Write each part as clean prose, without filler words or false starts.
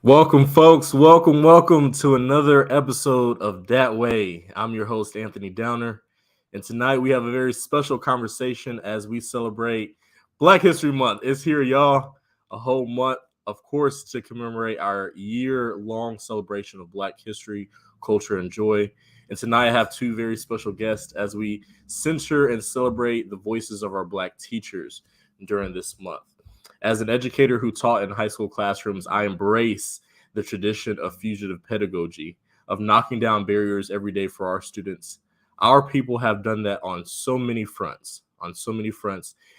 Welcome, folks. Welcome to another episode of DayWay. I'm your host, Anthony Downer, and tonight we have a very special conversation as we celebrate Black History Month. It's here, y'all. A whole month, of course, to commemorate our year-long celebration of Black history, culture, and joy. And tonight I have two very special guests as we censure and celebrate the voices of our Black teachers during this month. As an educator who taught in high school classrooms, I embrace the tradition of fugitive pedagogy, of knocking down barriers every day for our students. Our people have done that on so many fronts.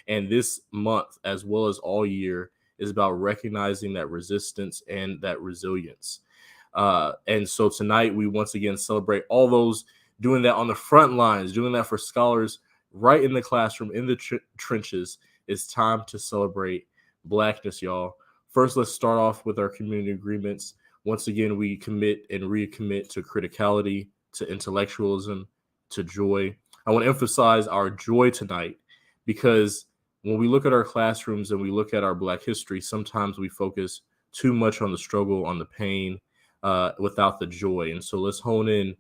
And this month, as well as all year, is about recognizing that resistance and that resilience. And so tonight, we once again celebrate all those doing that on the front lines, doing that for scholars right in the classroom, in the trenches. It's time to celebrate Blackness, y'all. First, let's start off with our community agreements. Once again, we commit and recommit to criticality, to intellectualism, to joy. I want to emphasize our joy tonight because when we look at our classrooms and we look at our Black history, sometimes we focus too much on the struggle, on the pain, without the joy. And so let's hone in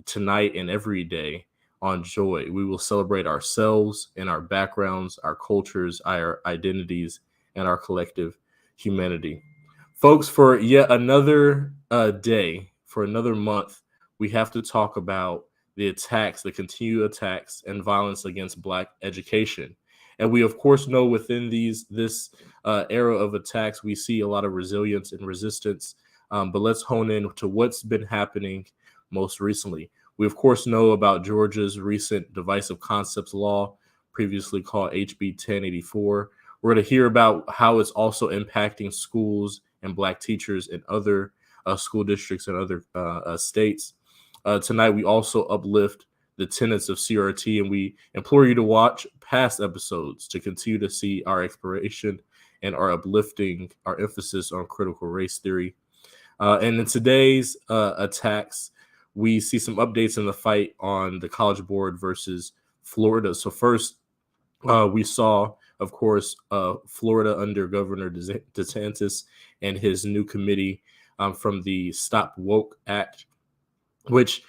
tonight and every day on joy. We will celebrate ourselves and our backgrounds, our cultures, our identities, and our collective humanity. Folks, for yet another day, for another month, we have to talk about the attacks, the continued attacks and violence against Black education. And we, of course, know within this era of attacks, we see a lot of resilience and resistance. But let's hone in to what's been happening most recently. We, of course, know about Georgia's recent divisive concepts law, previously called HB 1084. We're going to hear about how it's also impacting schools and Black teachers in other school districts and other states. Tonight, we also uplift the tenets of CRT, and we implore you to watch past episodes to continue to see our exploration and our uplifting, our emphasis on critical race theory. And in today's attacks, we see some updates in the fight on the College Board versus Florida. So first, we saw, of course, Florida under Governor DeSantis and his new committee from the Stop Woke Act, which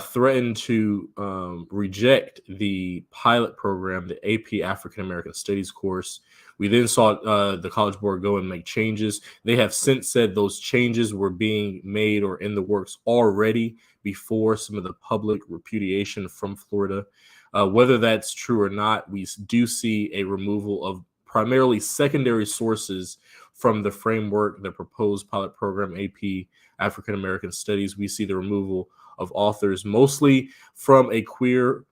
threatened to reject the pilot program, the AP African American Studies course. We then saw the College Board go and make changes. They have since said those changes were being made or in the works already before some of the public repudiation from Florida. Whether that's true or not, we do see a removal of primarily secondary sources from the framework, the proposed pilot program, AP African American Studies. We see the removal of authors, mostly from a queer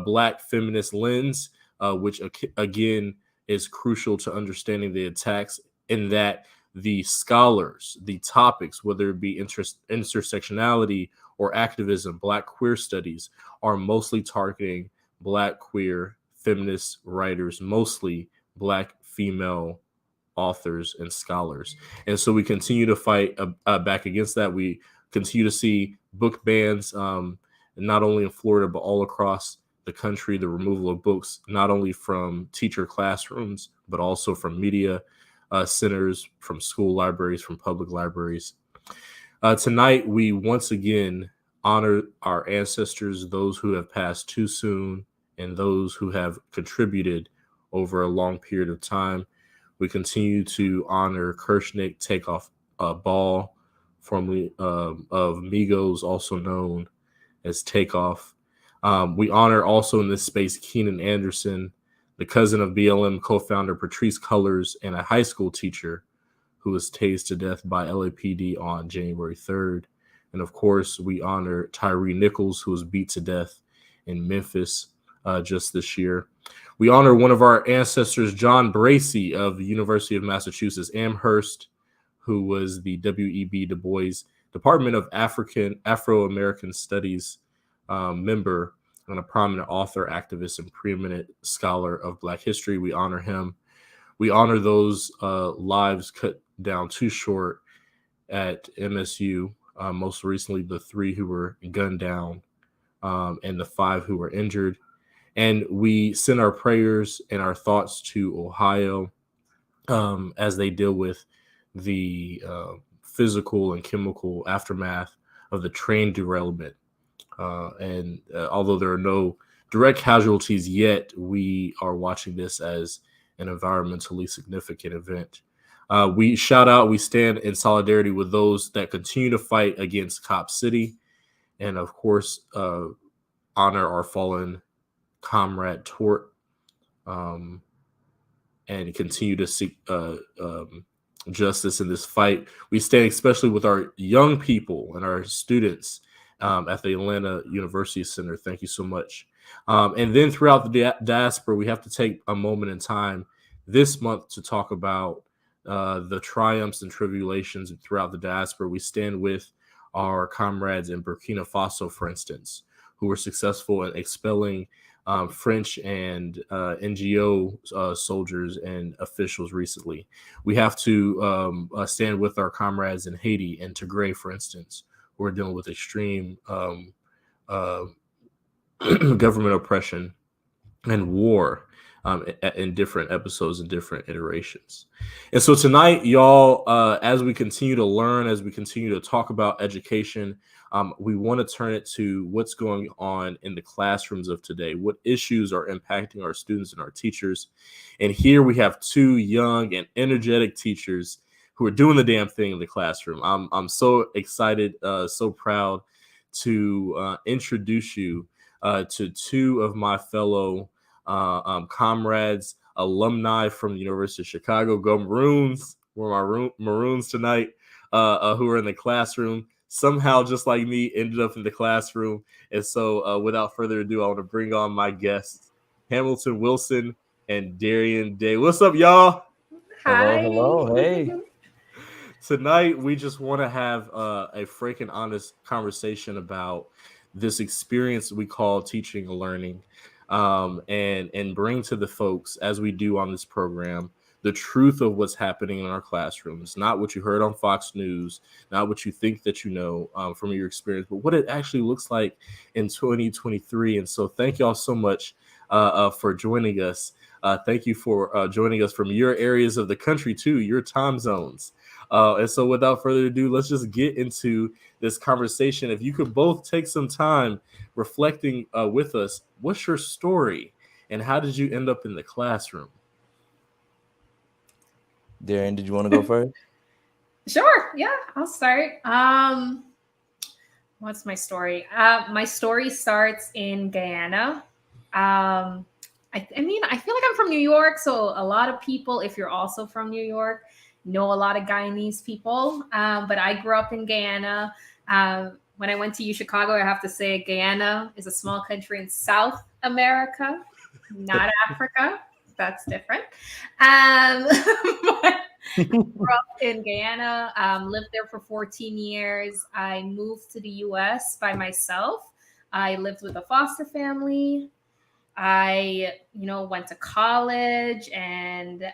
Black feminist lens, which again is crucial to understanding the attacks, in that the scholars, the topics, whether it be intersectionality or activism, Black queer studies, are mostly targeting Black queer feminist writers, mostly Black female authors and scholars. And so we continue to fight back against that. We continue to see book bans, not only in Florida, but all across the country, the removal of books, not only from teacher classrooms, but also from media centers, from school libraries, from public libraries. Tonight, we once again honor our ancestors, those who have passed too soon, and those who have contributed over a long period of time. We continue to honor Kershnick Takeoff Ball, formerly of Migos, also known as Takeoff. We honor also in this space Keenan Anderson, the cousin of BLM co-founder Patrisse Cullors, and a high school teacher who was tased to death by LAPD on January 3rd. And of course, we honor Tyree Nichols, who was beat to death in Memphis just this year. We honor one of our ancestors, John Bracey of the University of Massachusetts Amherst, who was the W.E.B. Du Bois Department of Afro-American Studies member and a prominent author, activist, and preeminent scholar of Black history. We honor him. We honor those lives cut down too short at MSU, most recently the 3 who were gunned down and the 5 who were injured. And we send our prayers and our thoughts to Ohio as they deal with the physical and chemical aftermath of the train derailment. And although there are no direct casualties yet, we are watching this as an environmentally significant event. We stand in solidarity with those that continue to fight against Cop City, and of course, honor our fallen comrade Tort, and continue to seek justice in this fight. We stand especially with our young people and our students at the Atlanta University Center. Thank you so much. And then throughout the diaspora, we have to take a moment in time this month to talk about the triumphs and tribulations throughout the diaspora. We stand with our comrades in Burkina Faso, for instance, who were successful in expelling French and NGO soldiers and officials recently. We have to stand with our comrades in Haiti and Tigray, for instance, who are dealing with extreme government oppression and war in different episodes and different iterations. And so tonight, y'all, as we continue to learn, as we continue to talk about education, we want to turn it to what's going on in the classrooms of today. What issues are impacting our students and our teachers? And here we have 2 young and energetic teachers who are doing the damn thing in the classroom. I'm so excited, so proud to introduce you to 2 of my fellow comrades, alumni from the University of Chicago. Go Maroons! We're my Maroons tonight, who are in the classroom. Somehow, just like me, ended up in the classroom. And so without further ado, I want to bring on my guests, Hamilton Wilson and Darien Day. What's up, y'all? Hi. Hello. Hey. Tonight, we just want to have a freaking honest conversation about this experience we call teaching and learning, and bring to the folks, as we do on this program, the truth of what's happening in our classrooms, not what you heard on Fox News, not what you think that you know from your experience, but what it actually looks like in 2023. And so thank y'all so much for joining us. Thank you for joining us from your areas of the country too, your time zones. And so without further ado, let's just get into this conversation. If you could both take some time reflecting with us, what's your story and how did you end up in the classroom? Darien, did you want to go first? Sure. Yeah, I'll start. What's my story? My story starts in Guyana. I mean, I feel like I'm from New York, so a lot of people, if you're also from New York, know a lot of Guyanese people. But I grew up in Guyana. When I went to Chicago, I have to say Guyana is a small country in South America, not Africa. That's different. In Guyana, lived there for 14 years. I moved to the US by myself. I lived with a foster family. I, went to college, and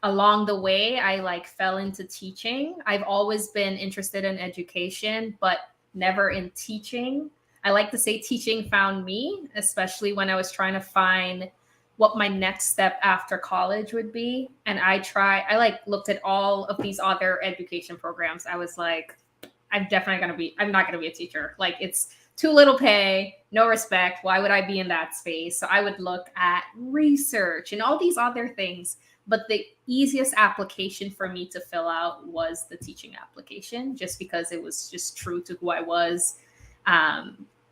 along the way, I like fell into teaching. I've always been interested in education, but never in teaching. I like to say teaching found me, especially when I was trying to find what my next step after college would be. And I like looked at all of these other education programs. I was like, I'm not gonna be a teacher. Like, it's too little pay, no respect. Why would I be in that space? So I would look at research and all these other things. But the easiest application for me to fill out was the teaching application, just because it was just true to who I was.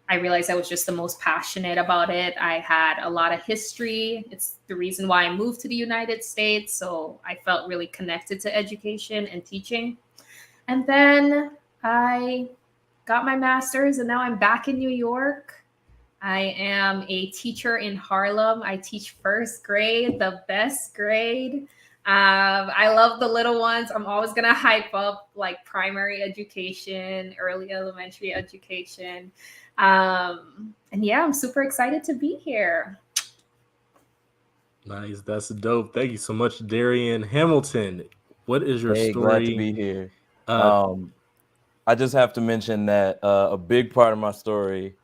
I realized I was just the most passionate about it. I had a lot of history. It's the reason why I moved to the United States. So I felt really connected to education and teaching. And then I got my master's, and now I'm back in New York. I am a teacher in Harlem. I teach first grade, the best grade. I love the little ones. I'm always going to hype up like primary education, early elementary education. And yeah, I'm super excited to be here. Nice. That's dope. Thank you so much, Darien Hamilton. What is your Hey, story? glad to be here. Uh, I just have to mention that a big part of my story,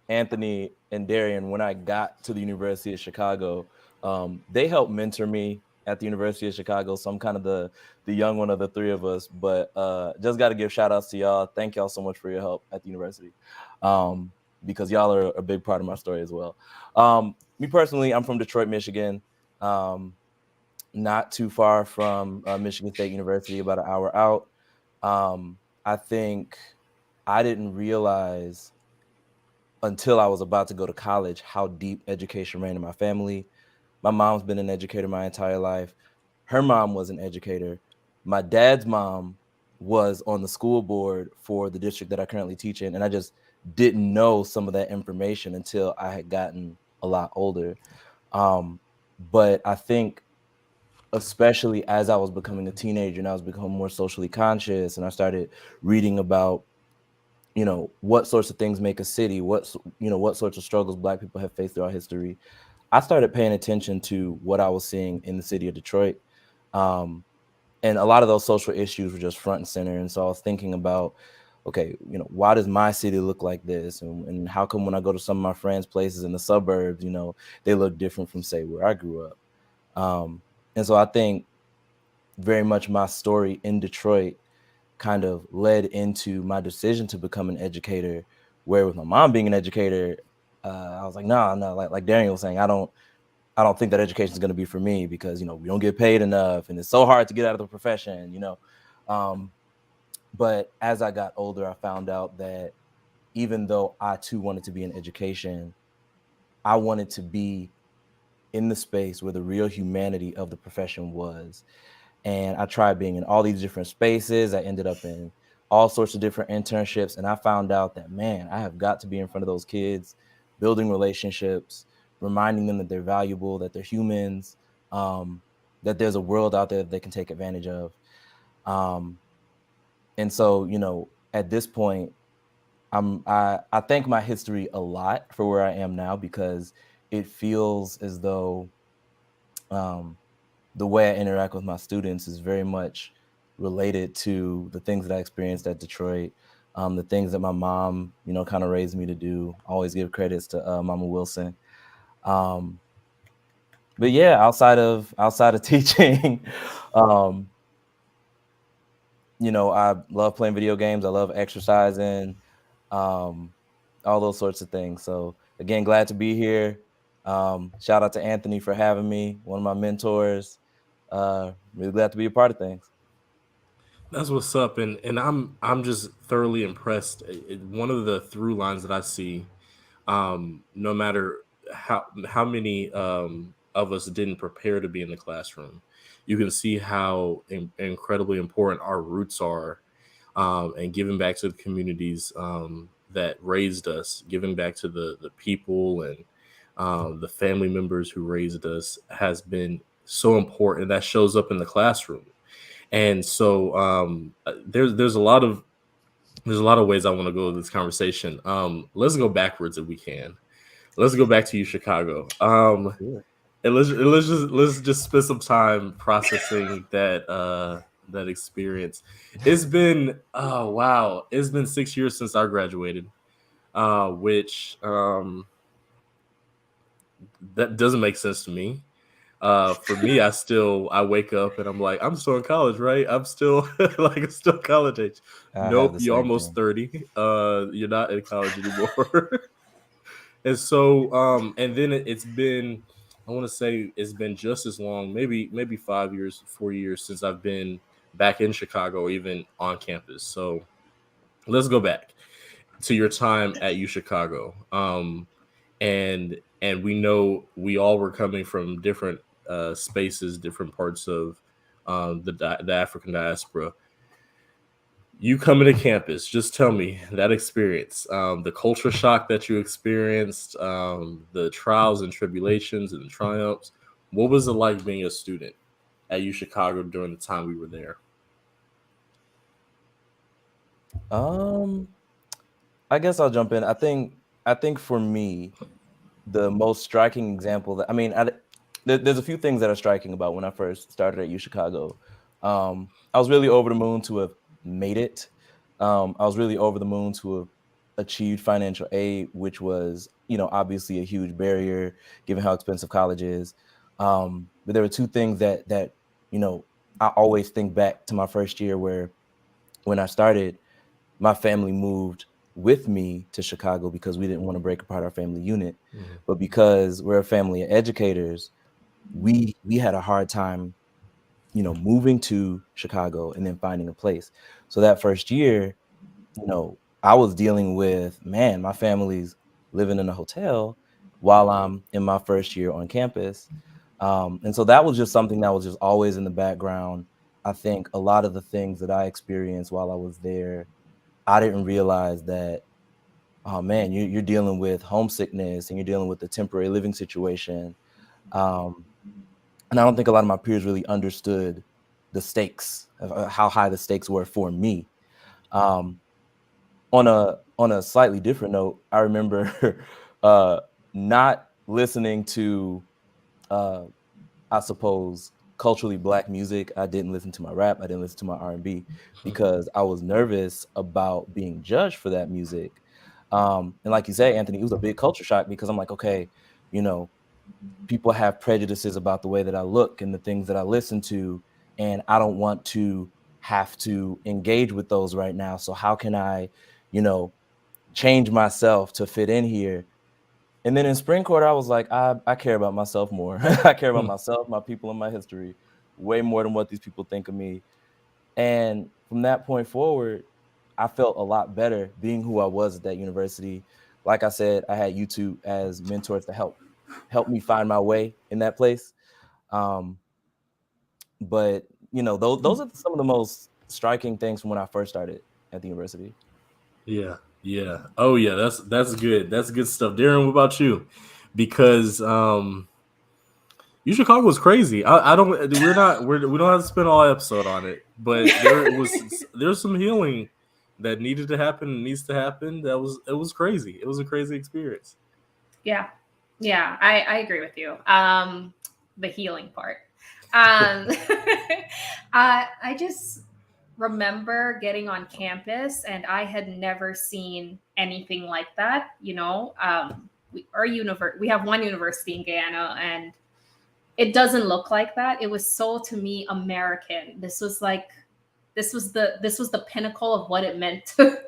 Anthony and Darien, when I got to the University of Chicago, they helped mentor me at the University of Chicago. So I'm kind of the young one of the three of us, but just got to give shout outs to y'all. Thank y'all so much for your help at the university, because y'all are a big part of my story as well. Me personally, I'm from Detroit, Michigan, not too far from Michigan State University, about an hour out. I think I didn't realize until I was about to go to college how deep education ran in my family. My mom's been an educator my entire life. Her mom was an educator. My dad's mom was on the school board for the district that I currently teach in, and I just didn't know some of that information until I had gotten a lot older. But I think, especially as I was becoming a teenager and I was becoming more socially conscious, and I started reading about, what sorts of things make a city, what sorts of struggles Black people have faced throughout history. I started paying attention to what I was seeing in the city of Detroit. And a lot of those social issues were just front and center. And so I was thinking about, okay, why does my city look like this? And how come when I go to some of my friends' places in the suburbs, they look different from, say, where I grew up? And so I think very much my story in Detroit kind of led into my decision to become an educator, where with my mom being an educator, I was like, no, like Darien was saying, I don't think that education is going to be for me, because, we don't get paid enough and it's so hard to get out of the profession, but as I got older, I found out that even though I too wanted to be in education, I wanted to be in the space where the real humanity of the profession was. And I tried being in all these different spaces. I ended up in all sorts of different internships. And I found out that, man, I have got to be in front of those kids, building relationships, reminding them that they're valuable, that they're humans, that there's a world out there that they can take advantage of. And so, at this point, I thank my history a lot for where I am now, because it feels as though the way I interact with my students is very much related to the things that I experienced at Detroit, the things that my mom, kind of raised me to do. Always give credits to Mama Wilson. But yeah, outside of teaching, I love playing video games. I love exercising, all those sorts of things. So again, glad to be here. Shout out to Anthony for having me, one of my mentors. Really glad to be a part of things. That's what's up, and I'm just thoroughly impressed. One of the through lines that I see, no matter how many of us didn't prepare to be in the classroom, you can see how incredibly important our roots are, and giving back to the communities that raised us, giving back to the people and the family members who raised us has been so important that shows up in the classroom. And so there's a lot of ways I want to go with this conversation. Let's go backwards if we can. Let's go back to you, Chicago. And let's just spend some time processing that experience. It's been wow, it's been 6 years since I graduated, which that doesn't make sense to me. For me, I wake up and I'm like, I'm still in college, right? I'm still like I'm still college age. I have Nope, the you're same almost thing. 30. You're not in college anymore. And so and then it's been, I want to say it's been just as long, maybe 5 years, 4 years since I've been back in Chicago, even on campus. So let's go back to your time at U Chicago. And we know we all were coming from different spaces, different parts of the African diaspora. You coming to campus, just tell me that experience, the culture shock that you experienced, the trials and tribulations and the triumphs. What was it like being a student at U Chicago during the time we were there? I guess I'll jump in. I think for me, the most striking example that there's a few things that are striking about when I first started at U Chicago. I was really over the moon to have made it. I was really over the moon to have achieved financial aid, which was, obviously a huge barrier given how expensive college is. But there were two things that I always think back to my first year, where when I started, my family moved with me to Chicago because we didn't want to break apart our family unit. Mhm. But because we're a family of educators, we had a hard time, moving to Chicago and then finding a place. So that first year, I was dealing with, man, my family's living in a hotel while I'm in my first year on campus. And so that was just something that was just always in the background. I think a lot of the things that I experienced while I was there, I didn't realize that, oh man, you're dealing with homesickness and you're dealing with the temporary living situation. Um, and I don't think a lot of my peers really understood the stakes, how high the stakes were for me. Um, on a slightly different note, I remember not listening to, uh, I suppose, culturally Black music. I didn't listen to my rap. I didn't listen to my R&B because I was nervous about being judged for that music. And like you say, Anthony, it was a big culture shock because I'm like, okay, you know, people have prejudices about the way that I look and the things that I listen to, and I don't want to have to engage with those right now. So how can I, you know, change myself to fit in here? And then in spring quarter, I was like, I care about myself more. I care about myself, my people, and my history way more than what these people think of me. And from that point forward, I felt a lot better being who I was at that university. Like I said, I had YouTube as mentors to help me find my way in that place. Um, but those are some of the most striking things from when I first started at the university. Yeah, yeah. Oh yeah, that's good. That's good stuff. Darren, what about you? Because U Chicago was crazy. I don't. We don't have to spend all episode on it, but there's some healing that needed to happen and needs to happen. It was crazy. It was a crazy experience. Yeah. Yeah, I agree with you. The healing part. I just remember getting on campus and I had never seen anything like that. We have one university in Guyana and it doesn't look like that. It was so, to me, American. This was the pinnacle of what it meant to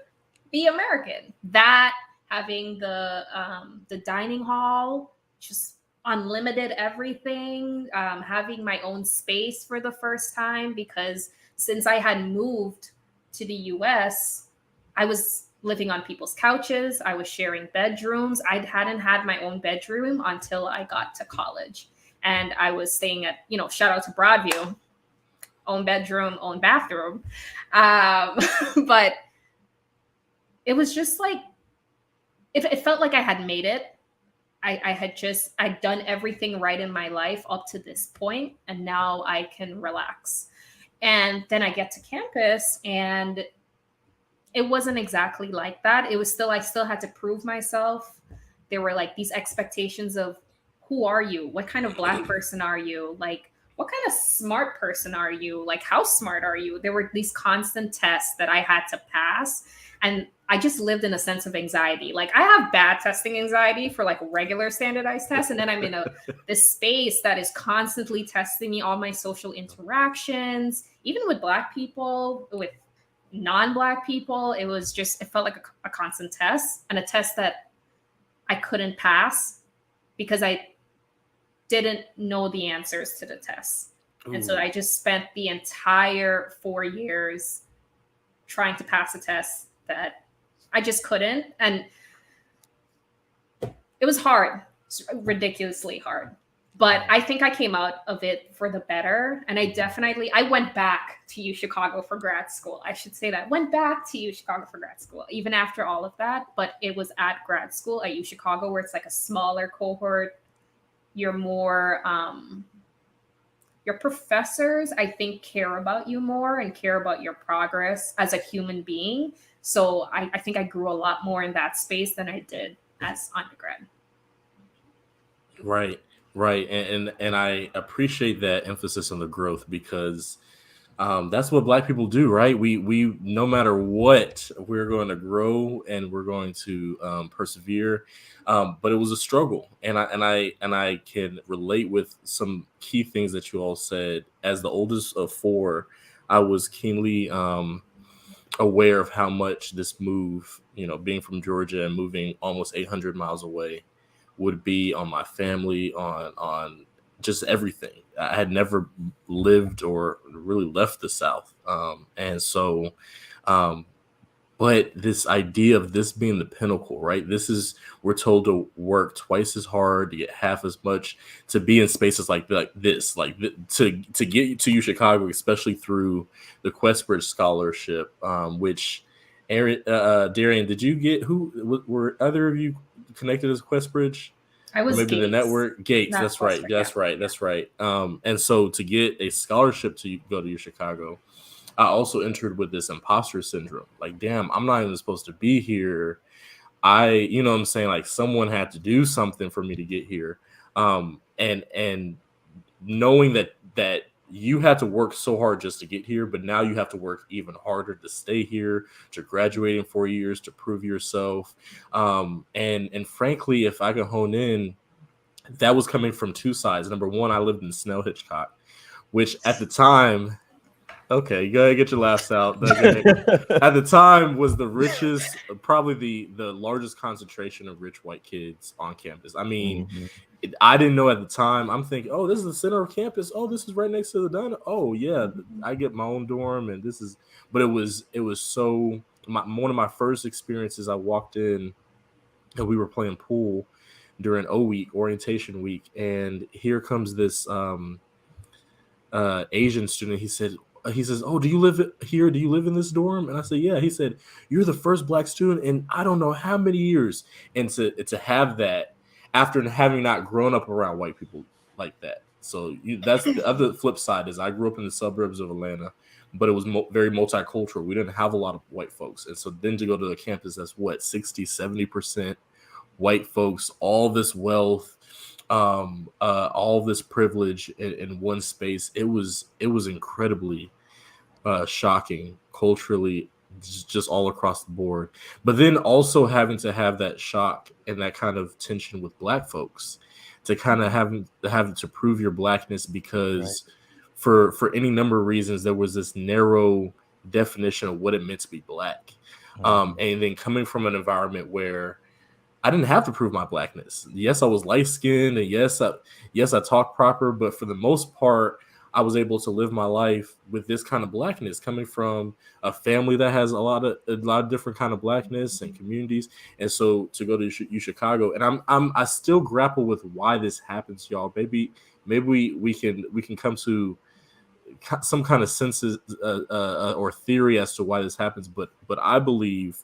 be American. That, having the dining hall, just unlimited everything, having my own space for the first time, because since I had moved to the US, I was living on people's couches. I was sharing bedrooms. I hadn't had my own bedroom until I got to college. And I was staying at, shout out to Broadview, own bedroom, own bathroom. But it was just like, it felt like I had made it. I'd done everything right in my life up to this point, and now I can relax. And then I get to campus, and it wasn't exactly like that. It was still, I still had to prove myself. There were like these expectations of, who are you? What kind of Black person are you? Like, what kind of smart person are you? Like, how smart are you? There were these constant tests that I had to pass. And I just lived in a sense of anxiety. Like, I have bad testing anxiety for like regular standardized tests. And then I'm in this space that is constantly testing me, all my social interactions, even with Black people, with non-Black people. It was just, it felt like a constant test, and a test that I couldn't pass because I didn't know the answers to the test. Ooh. And so I just spent the entire 4 years trying to pass a test that I just couldn't. And it was hard, ridiculously hard. But I think I came out of it for the better. And I went back to U Chicago for grad school. I should say that. Went back to U Chicago for grad school, even after all of that. But it was at grad school at U Chicago, where it's like a smaller cohort. You're more, your professors, I think, care about you more and care about your progress as a human being. So I think I grew a lot more in that space than I did as undergrad. Right. Right. And I appreciate that emphasis on the growth, because that's what Black people do, right? We no matter what, we're going to grow and we're going to persevere. But it was a struggle, and I can relate with some key things that you all said. As the oldest of four, I was keenly aware of how much this move, being from Georgia and moving almost 800 miles away, would be on my family, on just everything. I had never lived or really left the South. And so, but this idea of this being the pinnacle, right? We're told to work twice as hard, to get half as much, to be in spaces like this, to get to U Chicago, especially through the Questbridge Scholarship, which Darien, did you get, were either of you connected as Questbridge? I was maybe Gates. The network Gates. That's right. That's right. And so to get a scholarship to go to Chicago, I also entered with this imposter syndrome. Like, damn, I'm not even supposed to be here. You know what I'm saying? Like, someone had to do something for me to get here. And knowing that you had to work so hard just to get here, but now you have to work even harder to stay here, to graduate in 4 years, to prove yourself. And frankly, if I could hone in, that was coming from two sides. Number one, I lived in Snell Hitchcock, which at the time, okay, go ahead, get your laughs out. At the time was the richest, probably the largest concentration of rich white kids on campus. I mean, I didn't know at the time. I'm thinking, oh, this is the center of campus. Oh, this is right next to the diner. Oh, yeah, I get my own dorm, and this is. But it was so. One of my first experiences, I walked in, and we were playing pool during orientation week, and here comes this Asian student. He says, oh, do you live here? Do you live in this dorm? And I said, yeah. He said, you're the first Black student in I don't know how many years. And to have that, after having not grown up around white people like that. So that's the other flip side. Is I grew up in the suburbs of Atlanta, but it was very multicultural. We didn't have a lot of white folks. And so then to go to the campus, that's what, 60-70% white folks, all this wealth, all this privilege in one space. It was incredibly shocking culturally, just all across the board. But then also having to have that shock and that kind of tension with Black folks, to kind of having to prove your Blackness, because for any number of reasons, there was this narrow definition of what it meant to be Black. And then coming from an environment where I didn't have to prove my Blackness. Yes, I was light-skinned, and yes, I talk proper, but for the most part, I was able to live my life with this kind of Blackness, coming from a family that has a lot of different kind of Blackness and communities. And so to go to U Chicago, and I still grapple with why this happens, y'all. Maybe we can come to some kind of senses or theory as to why this happens. But I believe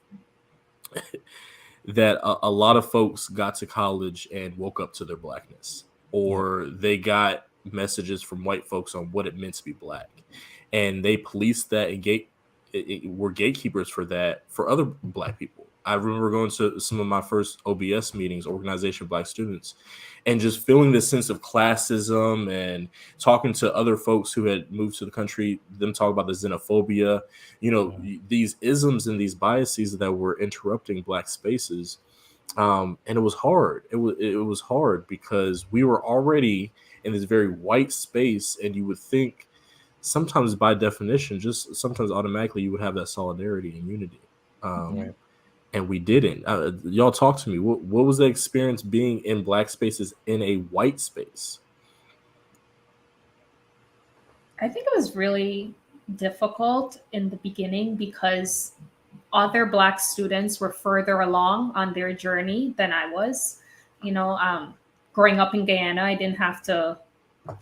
that a lot of folks got to college and woke up to their blackness, or they got messages from white folks on what it meant to be black, and they policed that and were gatekeepers for that for other black people. I remember going to some of my first OBS meetings, Organization of Black Students, and just feeling this sense of classism and talking to other folks who had moved to the country, them talk about the xenophobia, these isms and these biases that were interrupting black spaces. And it was hard. It was hard because we were already in this very white space, and you would think sometimes by definition, just sometimes automatically, you would have that solidarity and unity. And we didn't. Y'all talk to me. What was the experience being in black spaces in a white space? I think it was really difficult in the beginning because other black students were further along on their journey than I was. Growing up in Guyana, I didn't have to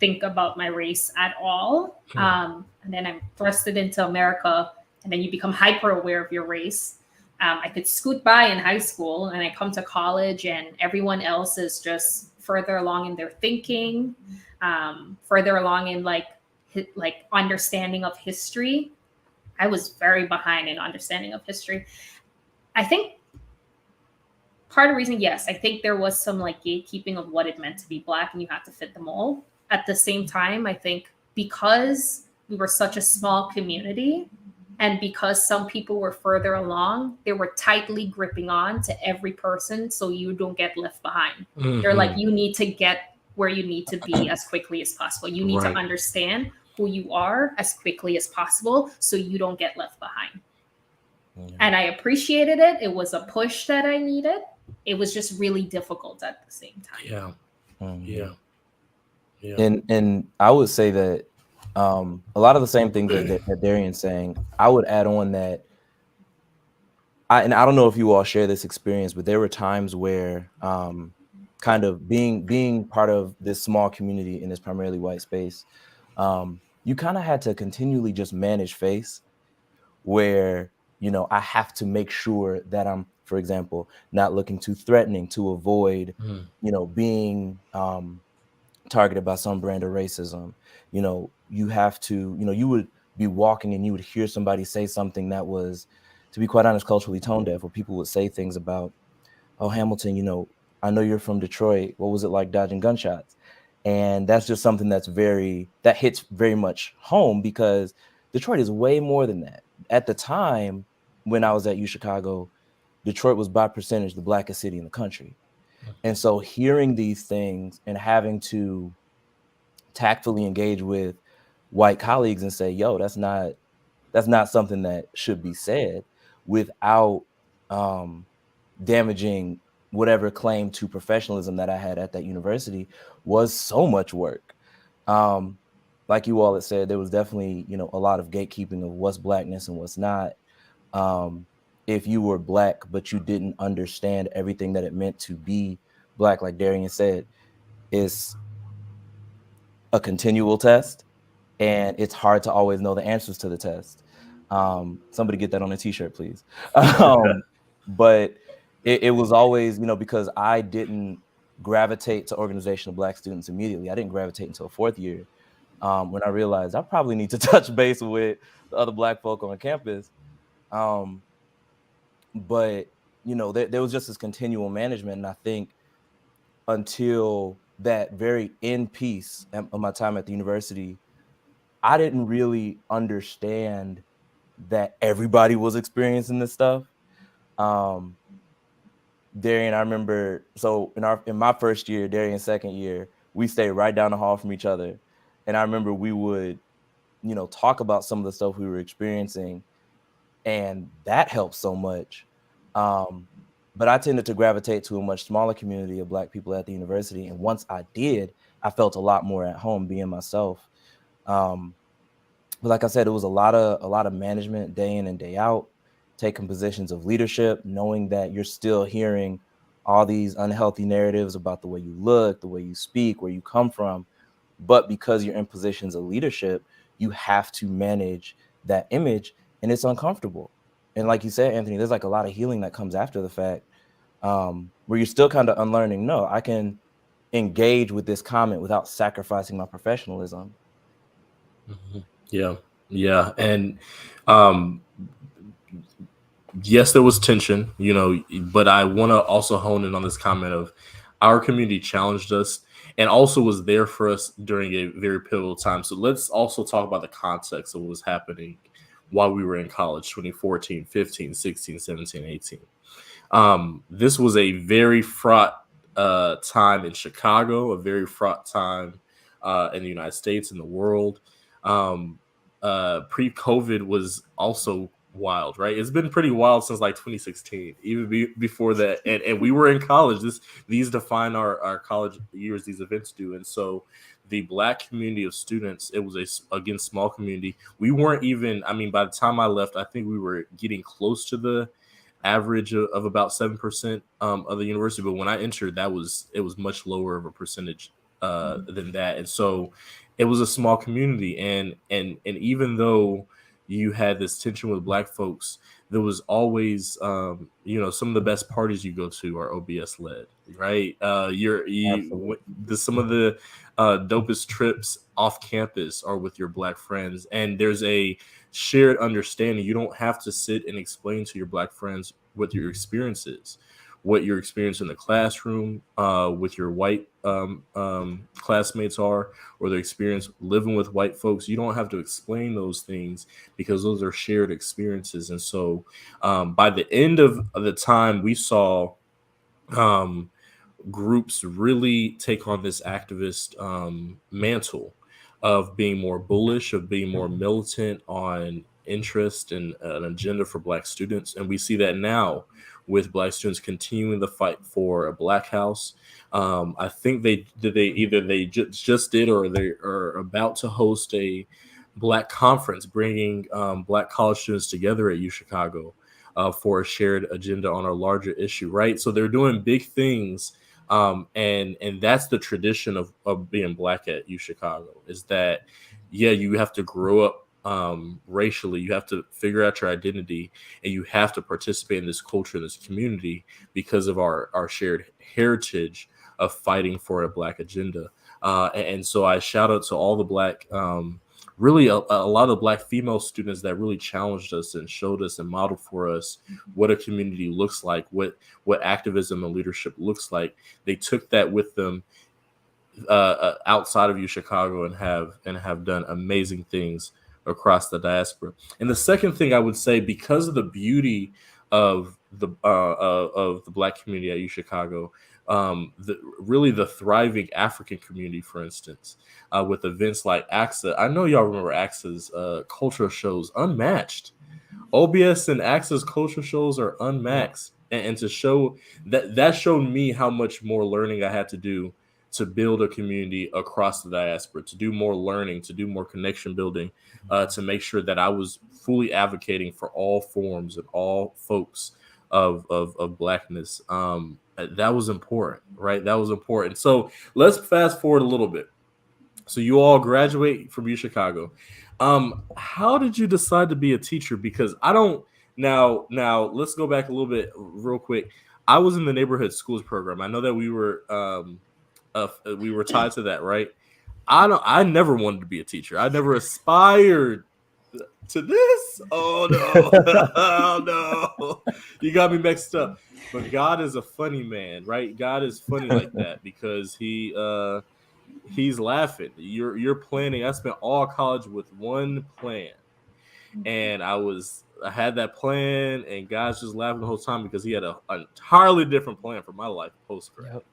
think about my race at all. And then I'm thrusted into America, and then you become hyper aware of your race. I could scoot by in high school, and I come to college, and everyone else is just further along in their thinking, further along in like understanding of history. I was very behind in understanding of history. I think part of the reason, yes, I think there was some like gatekeeping of what it meant to be black, and you had to fit the mold. At the same time, I think because we were such a small community, and because some people were further along, they were tightly gripping on to every person so you don't get left behind. They're like, you need to get where you need to be as quickly as possible. You need to understand who you are as quickly as possible so you don't get left behind. And I appreciated it. It was a push that I needed. It was just really difficult at the same time. And I would say that a lot of the same things that Darien's saying, I would add on that I don't know if you all share this experience, but there were times where kind of being part of this small community in this primarily white space, you kind of had to continually just manage face where, I have to make sure that I'm, for example, not looking too threatening to avoid, being targeted by some brand of racism. You have to, you would be walking and you would hear somebody say something that was, to be quite honest, culturally tone deaf, where people would say things about, oh, Hamilton, I know you're from Detroit. What was it like dodging gunshots? And that's just something that hits very much home, because Detroit is way more than that. At the time when I was at UChicago, Detroit was by percentage the blackest city in the country. And so hearing these things and having to tactfully engage with white colleagues and say, yo, that's not something that should be said, without damaging whatever claim to professionalism that I had at that university, was so much work. Like you all had said, there was definitely, a lot of gatekeeping of what's blackness and what's not. If you were black, but you didn't understand everything that it meant to be black, like Darien said, it's a continual test, and it's hard to always know the answers to the test. Somebody get that on a t-shirt, please. But it was always, because I didn't gravitate to Organization of Black Students immediately. I didn't gravitate until fourth year, when I realized I probably need to touch base with the other black folk on campus. But, there was just this continual management. And I think until that very end piece of my time at the university, I didn't really understand that everybody was experiencing this stuff. Darien, I remember, so in my first year, Darien's second year, we stayed right down the hall from each other. And I remember we would, talk about some of the stuff we were experiencing, and that helped so much. But I tended to gravitate to a much smaller community of Black people at the university. And once I did, I felt a lot more at home being myself. But like I said, it was a lot of management day in and day out, taking positions of leadership, knowing that you're still hearing all these unhealthy narratives about the way you look, the way you speak, where you come from. But because you're in positions of leadership, you have to manage that image, and it's uncomfortable. And like you said, Anthony, there's like a lot of healing that comes after the fact. where you're still kind of unlearning. No, I can engage with this comment without sacrificing my professionalism. Yeah, and yes, there was tension, but I want to also hone in on this comment of our community challenged us and also was there for us during a very pivotal time. So let's also talk about the context of what was happening while we were in college, 2014, 15, 16, 17, 18. This was a very fraught time in Chicago, a very fraught time in the United States, in the world. Pre-COVID was also wild, right? It's been pretty wild since like 2016, even before that. And we were in college. These define our college years. These events do, and so the Black community of students. It was again small community. We weren't even. I mean, by the time I left, I think we were getting close to the average of about 7% of the university. But when I entered, it was much lower of a percentage than that, and so it was a small community. And even though you had this tension with Black folks, there was always some of the best parties you go to are OBS led, right? Some of the dopest trips off campus are with your Black friends, and there's a shared understanding. You don't have to sit and explain to your Black friends what your experience is, what your experience in the classroom with your white classmates are, or their experience living with white folks. You don't have to explain those things because those are shared experiences. And so by the end of the time, we saw groups really take on this activist mantle of being more bullish, of being more militant on interest and an agenda for Black students. And we see that now with Black students continuing the fight for a Black house. I think they just did, or they are about to host a Black conference, bringing Black college students together at UChicago for a shared agenda on a larger issue, right? So they're doing big things. And that's the tradition of being Black at UChicago, is that, yeah, you have to grow up racially, you have to figure out your identity, and you have to participate in this culture, in this community, because of our shared heritage of fighting for a Black agenda. And so I shout out to all the Black, really a lot of Black female students that really challenged us and showed us and modeled for us what a community looks like, what activism and leadership looks like. They took that with them outside of UChicago and have done amazing things across the diaspora. And the second thing I would say, because of the beauty of the Black community at UChicago, really the thriving African community, for instance, with events like AXA. I know y'all remember AXA's cultural shows, unmatched. OBS and AXA's cultural shows are unmatched. And to show that showed me how much more learning I had to do to build a community across the diaspora, to do more learning, to do more connection building, to make sure that I was fully advocating for all forms and all folks of Blackness. That was important, right? That was important. So let's fast forward a little bit. So you all graduate from UChicago. How did you decide to be a teacher? Because I don't now let's go back a little bit real quick. I was in the neighborhood schools program. I know that we were tied to that, right? I never wanted to be a teacher. I never aspired to this. Oh no. Oh no. You got me mixed up. But God is a funny man, right? God is funny like that because he's laughing. You're planning. I spent all college with one plan. And I had that plan, and God's just laughing the whole time because he had an entirely different plan for my life post-grad. Yep.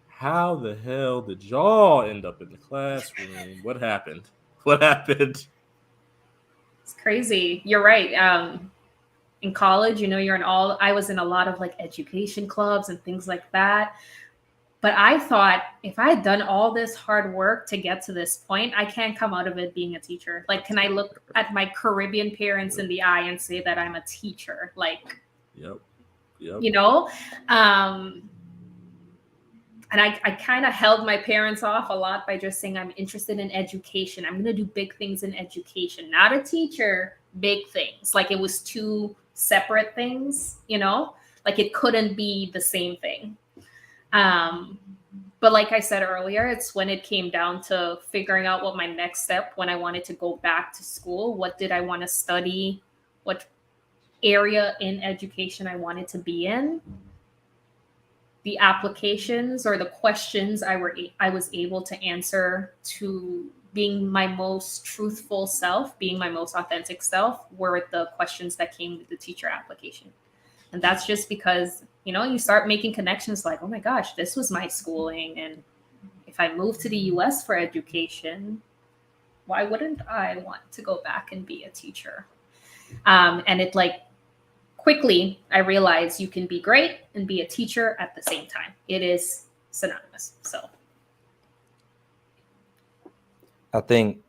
How the hell did y'all end up in the classroom? What happened? It's crazy. You're right. In college, I was in a lot of like education clubs and things like that. But I thought, if I had done all this hard work to get to this point, I can't come out of it being a teacher. Like, can I look at my Caribbean parents in the eye and say that I'm a teacher? Like, yep. And I kind of held my parents off a lot by just saying I'm interested in education. I'm going to do big things in education, not a teacher, big things. Like, it was two separate things, Like it couldn't be the same thing. But like I said earlier, it's when it came down to figuring out what my next step, when I wanted to go back to school, what did I want to study, what area in education I wanted to be in. The applications or the questions I was able to answer to being my most truthful self, being my most authentic self, were the questions that came with the teacher application. And that's just because, you start making connections like, oh my gosh, this was my schooling. And if I move to the US for education, why wouldn't I want to go back and be a teacher? And it quickly, I realized you can be great and be a teacher at the same time. It is synonymous. So I think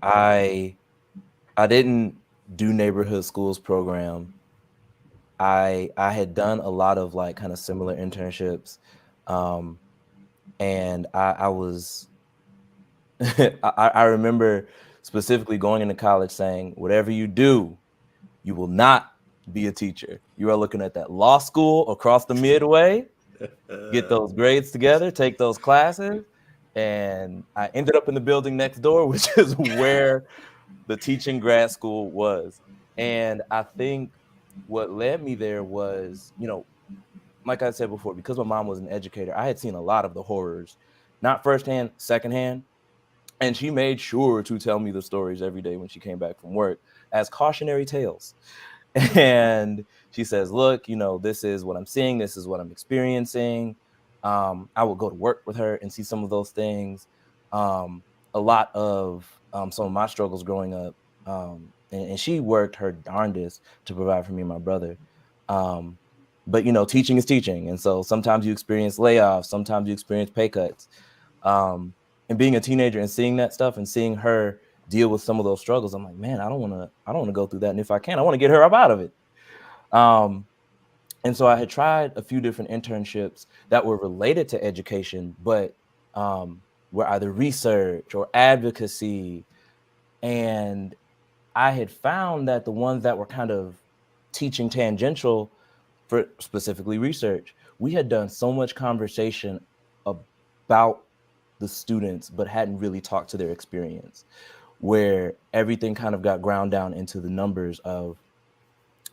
I didn't do neighborhood schools program. I had done a lot of like kind of similar internships, and I was I remember specifically going into college saying, whatever you do, you will not be a teacher. You are looking at that law school across the midway, get those grades together, take those classes. And I ended up in the building next door, which is where the teaching grad school was. And I think what led me there was, like I said before, because my mom was an educator, I had seen a lot of the horrors, not firsthand, secondhand. And she made sure to tell me the stories every day when she came back from work as cautionary tales. And she says, look, this is what I'm seeing. This is what I'm experiencing. I would go to work with her and see some of those things. A lot of some of my struggles growing up. And she worked her darndest to provide for me and my brother. But, teaching is teaching. And so sometimes you experience layoffs. Sometimes you experience pay cuts. And being a teenager and seeing that stuff and seeing her deal with some of those struggles, I'm like, man, I don't want to go through that. And if I can, I want to get her up out of it. And so I had tried a few different internships that were related to education, but were either research or advocacy. And I had found that the ones that were kind of teaching tangential, for specifically research, we had done so much conversation about the students, but hadn't really talked to their experience, where everything kind of got ground down into the numbers of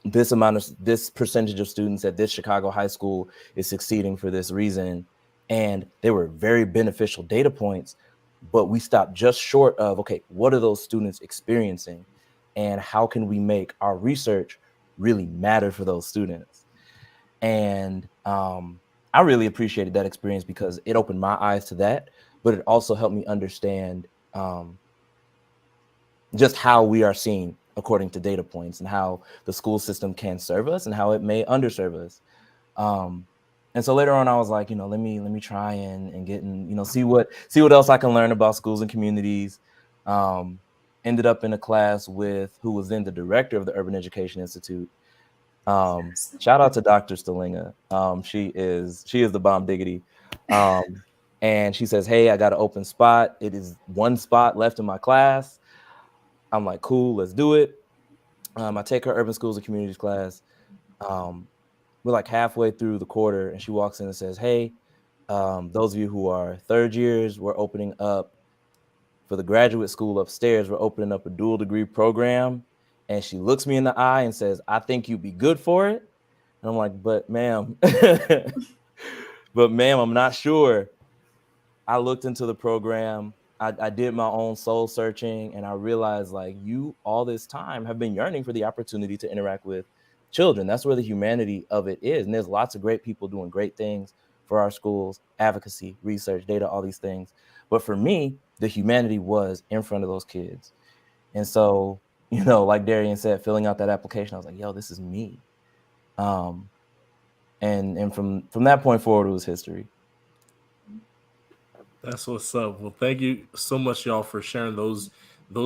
this percentage of students at this Chicago high school is succeeding for this reason. And they were very beneficial data points, but we stopped just short of, okay, what are those students experiencing? And how can we make our research really matter for those students? And I really appreciated that experience because it opened my eyes to that, but it also helped me understand just how we are seen according to data points and how the school system can serve us and how it may underserve us. And so later on, I was like, let me try and get in, see what else I can learn about schools and communities. Ended up in a class with who was then the director of the Urban Education Institute. Shout out to Dr. Stalinga. She is the bomb diggity. And she says, hey, I got an open spot. It is one spot left in my class. I'm like, cool, let's do it. I take her urban schools and communities class. We're like halfway through the quarter and she walks in and says, hey, those of you who are third years, we're opening up for the graduate school upstairs. We're opening up a dual degree program. And she looks me in the eye and says, I think you'd be good for it. And I'm like, but ma'am, I'm not sure. I looked into the program. I did my own soul searching and I realized you all this time have been yearning for the opportunity to interact with children. That's where the humanity of it is. And there's lots of great people doing great things for our schools, advocacy, research, data, all these things. But for me, the humanity was in front of those kids. And so, like Darien said, filling out that application, I was like, yo, this is me. And from that point forward, it was history. That's what's up. Well, thank you so much, y'all, for sharing those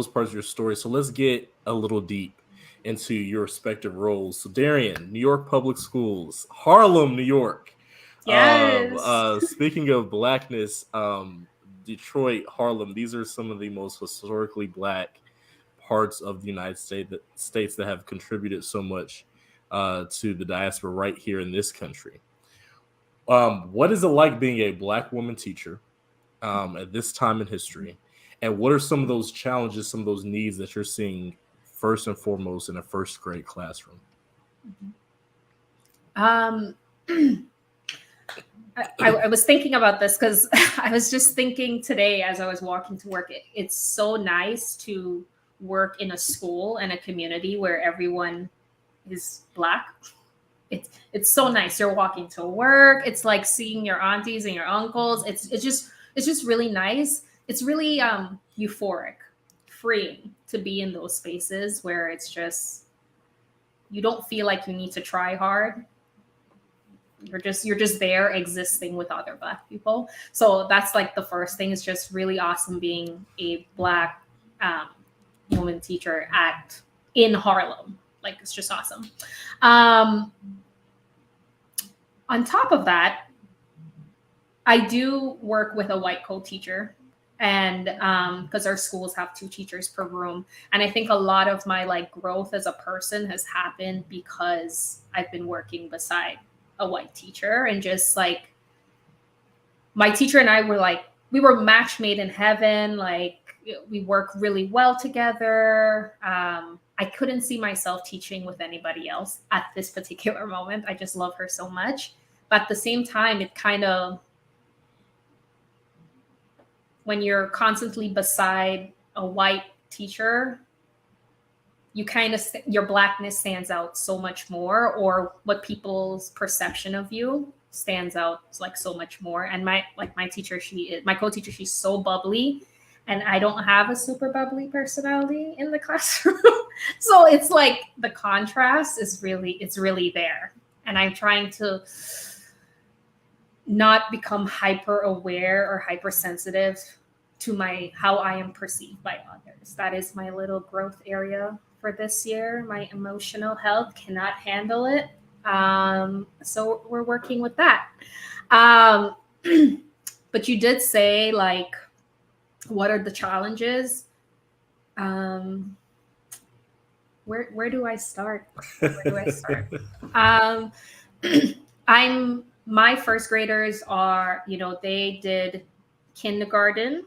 parts of your story. So let's get a little deep into your respective roles. So, Darien, New York Public Schools, Harlem, New York. yes. Speaking of Blackness, Detroit, Harlem, these are some of the most historically Black parts of the United States that have contributed so much to the diaspora right here in this country. What is it like being a Black woman teacher at this time in history? And what are some of those challenges, some of those needs that you're seeing first and foremost in a first grade classroom? I was thinking about this because I was just thinking today as I was walking to work, it's so nice to work in a school and a community where everyone is Black. It's so nice. You're walking to work. It's like seeing your aunties and your uncles. It's just really nice. It's really euphoric, freeing to be in those spaces where it's just, you don't feel like you need to try hard. You're just there existing with other Black people. So that's like the first thing. Is just really awesome being a Black woman teacher in Harlem. Like, it's just awesome. On top of that, I do work with a white co-teacher, and because our schools have 2 teachers per room. And I think a lot of my like growth as a person has happened because I've been working beside a white teacher, and just like my teacher and I were like, we were match made in heaven. Like, we work really well together. I couldn't see myself teaching with anybody else at this particular moment. I just love her so much. But at the same time, it kind of, when you're constantly beside a white teacher, you kind of, your Blackness stands out so much more, or what people's perception of you stands out like so much more. And my teacher, my co-teacher, she's so bubbly, and I don't have a super bubbly personality in the classroom. So it's like the contrast is really there. And I'm trying to not become hyper aware or hypersensitive to how I am perceived by others. That is my little growth area for this year. My emotional health cannot handle it. So we're working with that. But you did say, like, what are the challenges? Where do I start? My first graders are, they did kindergarten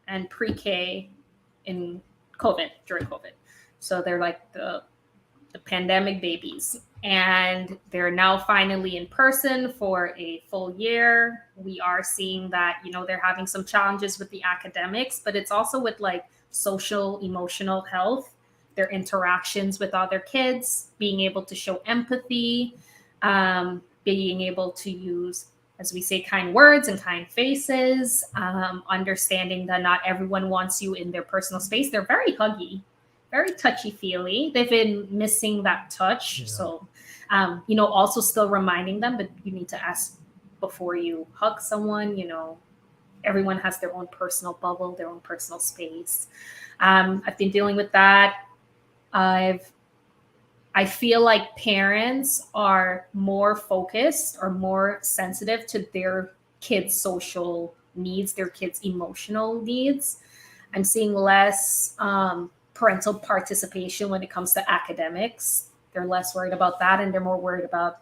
and pre-K during COVID. So they're like the pandemic babies. And they're now finally in person for a full year. We are seeing that, they're having some challenges with the academics, but it's also with like social, emotional health, their interactions with other kids, being able to show empathy, being able to use, as we say, kind words and kind faces, understanding that not everyone wants you in their personal space. They're very huggy, very touchy-feely. They've been missing that touch. Yeah. So, also still reminding them, but you need to ask before you hug someone. Everyone has their own personal bubble, their own personal space. I've been dealing with that. I feel like parents are more focused or more sensitive to their kids' social needs, their kids' emotional needs. I'm seeing less parental participation when it comes to academics. They're less worried about that, and they're more worried about,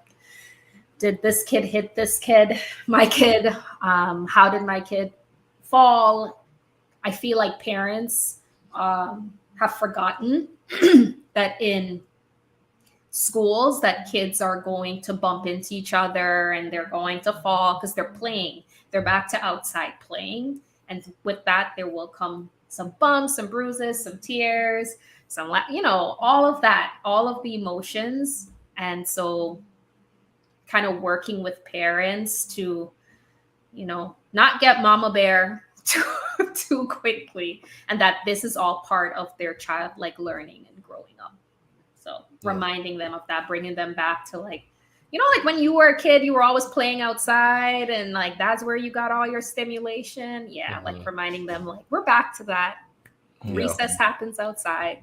did this kid hit this kid, my kid? How did my kid fall? I feel like parents have forgotten that in schools that kids are going to bump into each other and they're going to fall because they're playing. They're back to outside playing. And with that, there will come some bumps, some bruises, some tears, all of that, all of the emotions. And so kind of working with parents to, not get mama bear too quickly, and that this is all part of their child, like learning and growing up. So reminding them of that, bringing them back to like when you were a kid, you were always playing outside and like, that's where you got all your stimulation. Yeah. Mm-hmm. Like reminding them like, we're back to that. Yeah. Recess happens outside.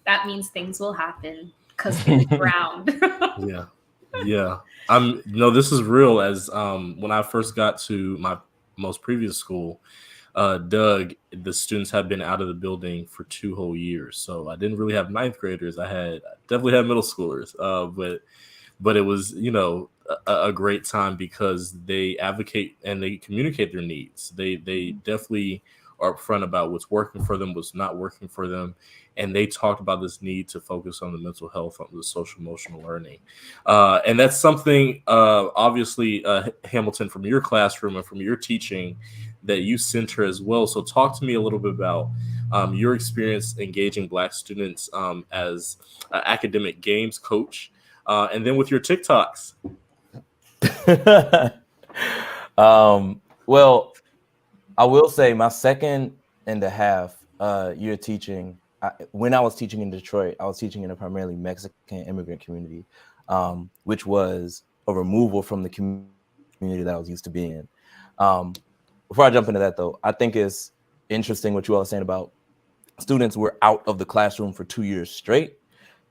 That means things will happen because it's ground. Yeah. Yeah. This is real. As when I first got to my most previous school, Doug, the students have been out of the building for 2 whole years. So I didn't really have ninth graders. I definitely had middle schoolers, but it was, a great time because they advocate and they communicate their needs. They definitely are upfront about what's working for them, what's not working for them, and they talked about this need to focus on the mental health, on the social emotional learning, and that's something, obviously, Hamilton, from your classroom and from your teaching, that you center as well. So talk to me a little bit about your experience engaging Black students as an academic games coach, and then with your TikToks. Well, I will say my second and a half year teaching, when I was teaching in Detroit, I was teaching in a primarily Mexican immigrant community, which was a removal from the community that I was used to being in. Before I jump into that, though, I think it's interesting what you all are saying about students were out of the classroom for 2 years straight.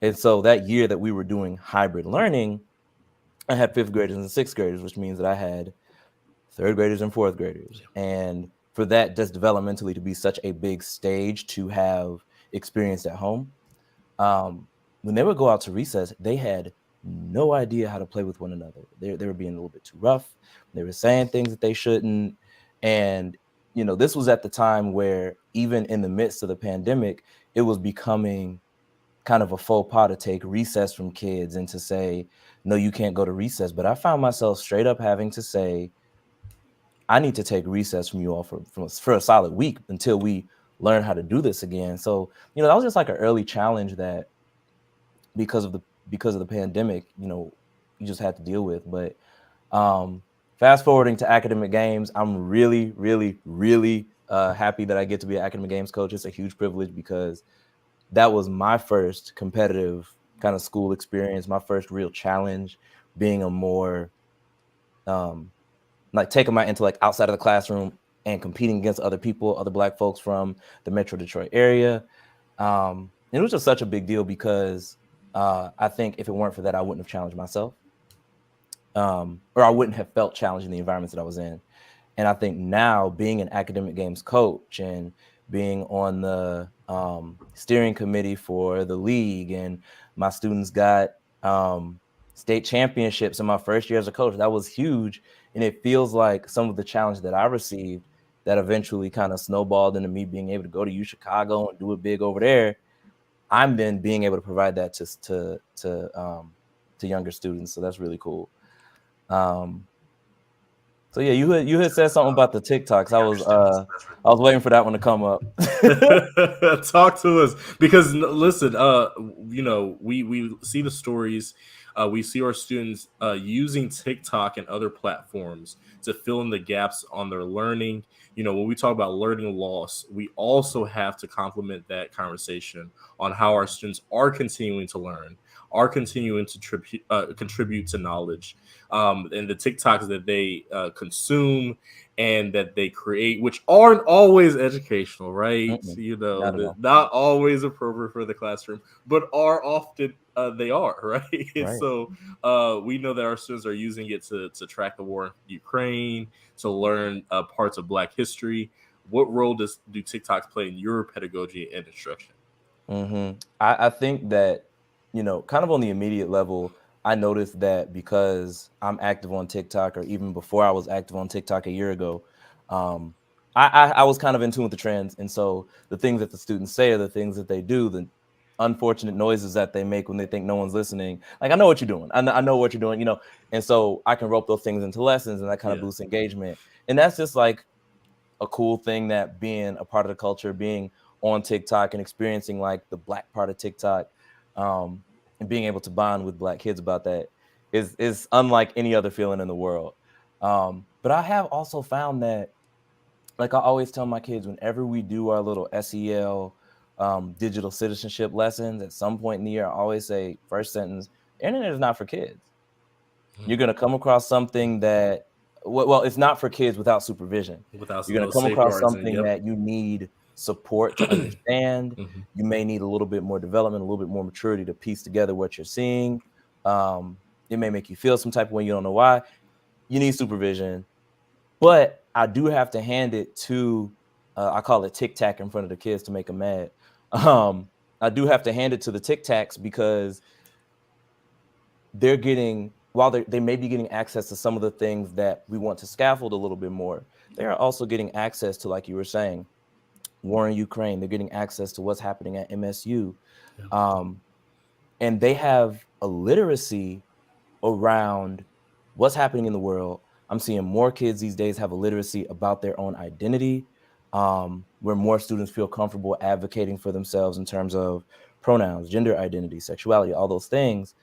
And so that year that we were doing hybrid learning, I had fifth graders and sixth graders, which means that I had third graders and fourth graders. And for that, just developmentally to be such a big stage to have experienced at home, when they would go out to recess, they had no idea how to play with one another. They were being a little bit too rough. They were saying things that they shouldn't. And, this was at the time where even in the midst of the pandemic, it was becoming kind of a faux pas to take recess from kids and to say, no, you can't go to recess. But I found myself straight up having to say, I need to take recess from you all for a solid week until we learn how to do this again. So, that was just like an early challenge that because of the pandemic, you just had to deal with. But fast forwarding to academic games, I'm really, really, really happy that I get to be an academic games coach. It's a huge privilege because that was my first competitive kind of school experience, my first real challenge, being a more like taking my intellect outside of the classroom and competing against other people, other Black folks from the Metro Detroit area. And it was just such a big deal because I think if it weren't for that, I wouldn't have challenged myself, or I wouldn't have felt challenged in the environments that I was in. And I think now being an academic games coach and being on the steering committee for the league, and my students got state championships in my first year as a coach, that was huge. And it feels like some of the challenge that I received that eventually kind of snowballed into me being able to go to U Chicago and do it big over there. I'm then being able to provide that to younger students. So that's really cool. So yeah, you had said something about the TikToks. I was waiting for that one to come up. Talk to us, because listen, we see the stories, we see our students using TikTok and other platforms to fill in the gaps on their learning. When we talk about learning loss, we also have to complement that conversation on how our students are continuing to learn, are continuing to contribute to knowledge, and the TikToks that they consume and that they create, which aren't always educational, right? Not always appropriate for the classroom, but are often they are, right? And so we know that our students are using it to track the war in Ukraine, to learn parts of Black history. What role do TikToks play in your pedagogy and instruction? I think that, kind of on the immediate level, I noticed that because I'm active on TikTok, or even before I was active on TikTok a year ago, I was kind of in tune with the trends. And so the things that the students say are the things that they do, the unfortunate noises that they make when they think no one's listening. Like, I know what you're doing. I know what you're doing, and so I can rope those things into lessons, and that kind of boosts engagement. And that's just like a cool thing, that being a part of the culture, being on TikTok and experiencing like the Black part of TikTok, and being able to bond with Black kids about that is unlike any other feeling in the world. But I have also found that, like I always tell my kids, whenever we do our little SEL digital citizenship lessons, at some point in the year, I always say, first sentence, internet is not for kids. You're going to come across something that, well, it's not for kids without supervision. You're going to come across something that you need support to understand. You may need a little bit more development, a little bit more maturity to piece together what you're seeing. It may make you feel some type of way, you don't know why. You need supervision. But I do have to hand it to I call it tic tac in front of the kids to make them mad. I do have to hand it to the tic tacs because they're getting, while they may be getting access to some of the things that we want to scaffold a little bit more, they are also getting access to, like you were saying, war in Ukraine. They're getting access to what's happening at MSU. And they have a literacy around what's happening in the world. I'm seeing more kids these days have a literacy about their own identity, where more students feel comfortable advocating for themselves in terms of pronouns, gender identity, sexuality, all those things,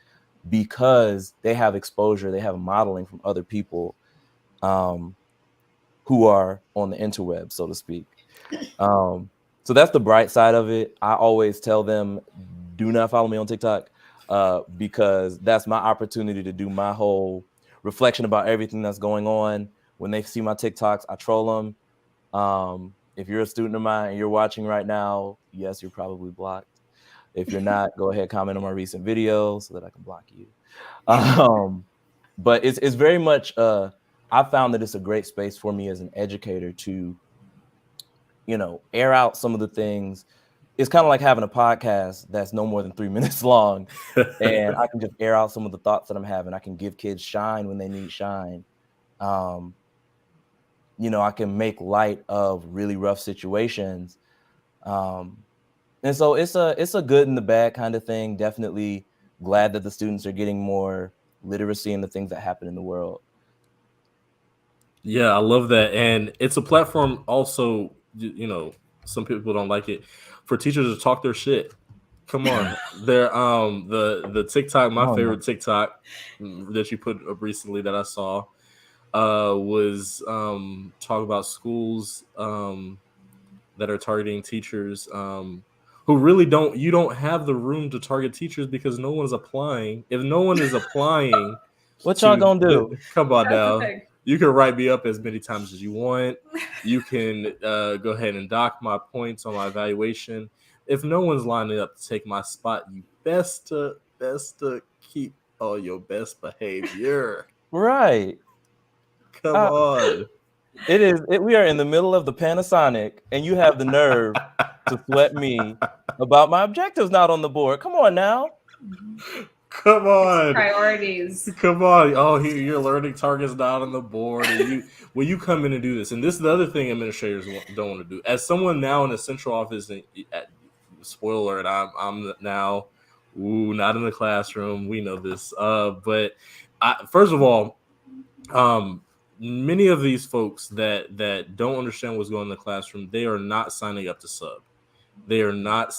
because they have exposure, they have modeling from other people who are on the interweb, so to speak. So that's the bright side of it. I always tell them, do not follow me on TikTok, because that's my opportunity to do my whole reflection about everything that's going on. When they see my TikToks, I troll them. If you're a student of mine and you're watching right now, yes, you're probably blocked. If you're not, go ahead, comment on my recent videos so that I can block you. But it's very much, I found that it's a great space for me as an educator to, air out some of the things. It's kind of like having a podcast that's no more than 3 minutes long, and I can just air out some of the thoughts that I'm having. I can give kids shine when they need shine. I can make light of really rough situations. And so it's a good and the bad kind of thing. Definitely glad that the students are getting more literacy in the things that happen in the world. Yeah, I love that. And it's a platform also, some people don't like it, for teachers to talk their shit. Come on. They're the TikTok, my favorite TikTok that you put up recently that I saw was talk about schools that are targeting teachers who really you don't have the room to target teachers because no one's applying. If no one is applying, what y'all gonna do? Come on now. You can write me up as many times as you want. You can go ahead and dock my points on my evaluation. If no one's lining up to take my spot, you best to keep all your best behavior. Right. Come on. We are in the middle of the Panasonic, and you have the nerve to sweat me about my objectives not on the board. Come on now. Come on. Priorities. Come on. Oh, your learning target's not on the board. And when you come in and do this, and this is the other thing administrators don't want to do. As someone now in the central office, spoiler alert, I'm now not in the classroom. We know this. But first of all, many of these folks that don't understand what's going on in the classroom, they are not signing up to sub. They are not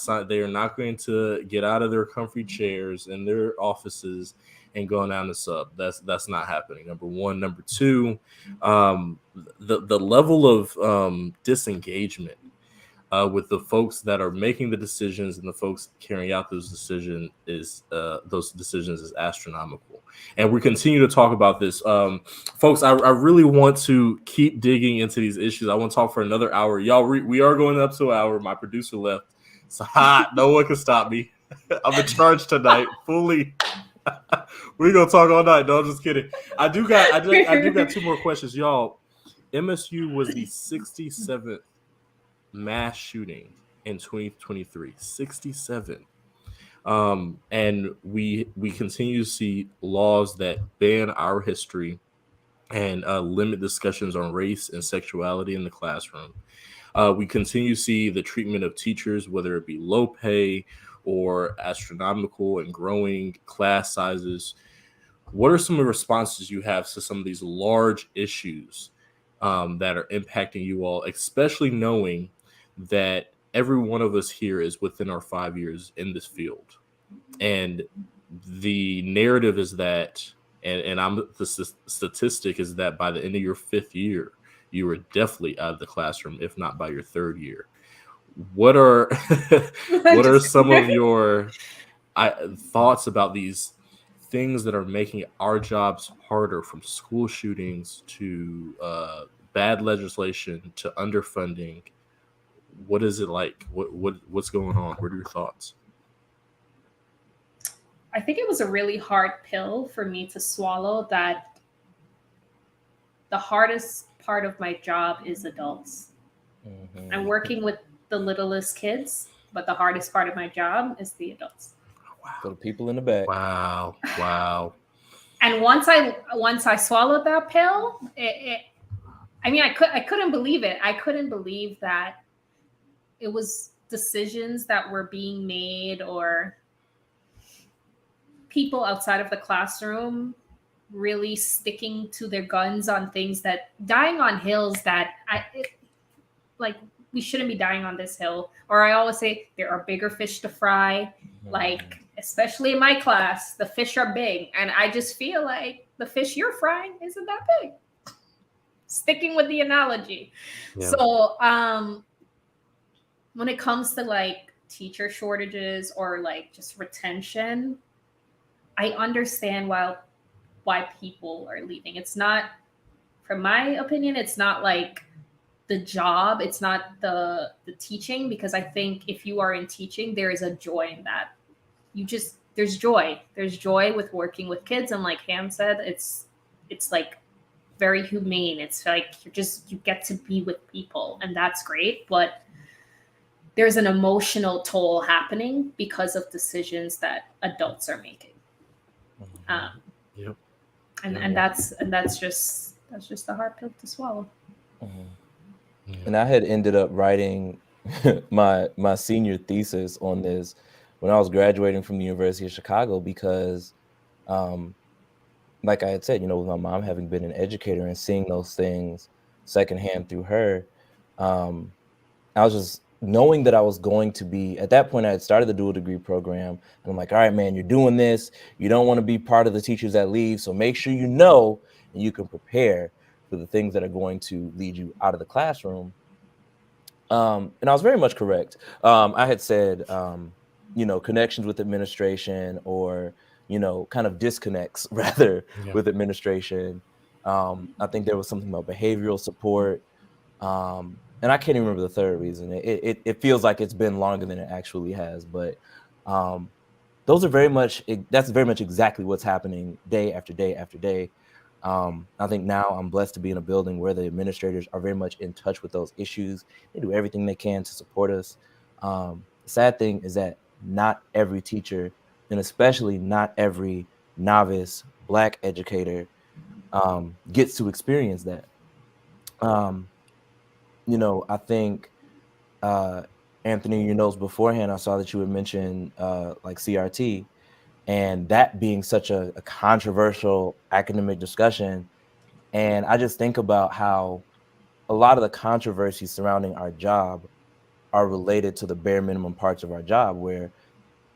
going to get out of their comfy chairs in their offices and go down to sub. That's not happening. Number one. Number two, the level of disengagement with the folks that are making the decisions and the folks carrying out those decisions is astronomical. And we continue to talk about this. Folks, I really want to keep digging into these issues. I want to talk for another hour. Y'all, we are going up to an hour. My producer left. So no one can stop me. I'm in charge tonight, fully. We're going to talk all night. No, I'm just kidding. I do got two more questions. Y'all, MSU was the 67th mass shooting in 2023. 67. And we continue to see laws that ban our history and limit discussions on race and sexuality in the classroom. We continue to see the treatment of teachers, whether it be low pay or astronomical and growing class sizes. What are some of the responses you have to some of these large issues that are impacting you all, especially knowing that every one of us here is within our 5 years in this field? And the narrative is that, and the statistic is that by the end of your 5th year, you are definitely out of the classroom, if not by your 3rd year. What are some of your thoughts about these things that are making our jobs harder, from school shootings to bad legislation to underfunding? What is it like? What's going on? What are your thoughts? I think it was a really hard pill for me to swallow, that the hardest part of my job is adults. I'm working with the littlest kids, but the hardest part of my job is the adults. So the people in the back. Wow. Wow. And once I swallowed that pill, I couldn't believe it. I couldn't believe that it was decisions that were being made, or people outside of the classroom really sticking to their guns on things, that dying on hills that like, we shouldn't be dying on this hill. Or I always say there are bigger fish to fry. Like, especially in my class, the fish are big, and I just feel like the fish you're frying isn't that big. Sticking with the analogy. Yeah. So when it comes to like teacher shortages or like just retention, I understand why people are leaving. It's not, from my opinion, it's not like the job, it's not the teaching, because I think if you are in teaching, there is a joy in that. There's joy with working with kids, and like Ham said, it's like very humane. It's like you get to be with people, and that's great. But there's an emotional toll happening because of decisions that adults are making. Yep. And that's just a hard pill to swallow. And I had ended up writing my senior thesis on this when I was graduating from the University of Chicago, because like I had said, with my mom having been an educator and seeing those things secondhand through her, I was just knowing that I was going to be, at that point I had started the dual degree program, and I'm like, all right, man, you're doing this. You don't want to be part of the teachers that leave. So make sure you know and you can prepare for the things that are going to lead you out of the classroom. And I was very much correct. I had said, connections with administration, or, kind of disconnects rather with administration. I think there was something about behavioral support. And I can't even remember the third reason. It feels like it's been longer than it actually has. But that's very much exactly what's happening day after day after day. I think now I'm blessed to be in a building where the administrators are very much in touch with those issues. They do everything they can to support us. The sad thing is that not every teacher, and especially not every novice Black educator, gets to experience that. I think, Anthony, beforehand, I saw that you had mentioned like CRT, and that being such a controversial academic discussion. And I just think about how a lot of the controversies surrounding our job are related to the bare minimum parts of our job, where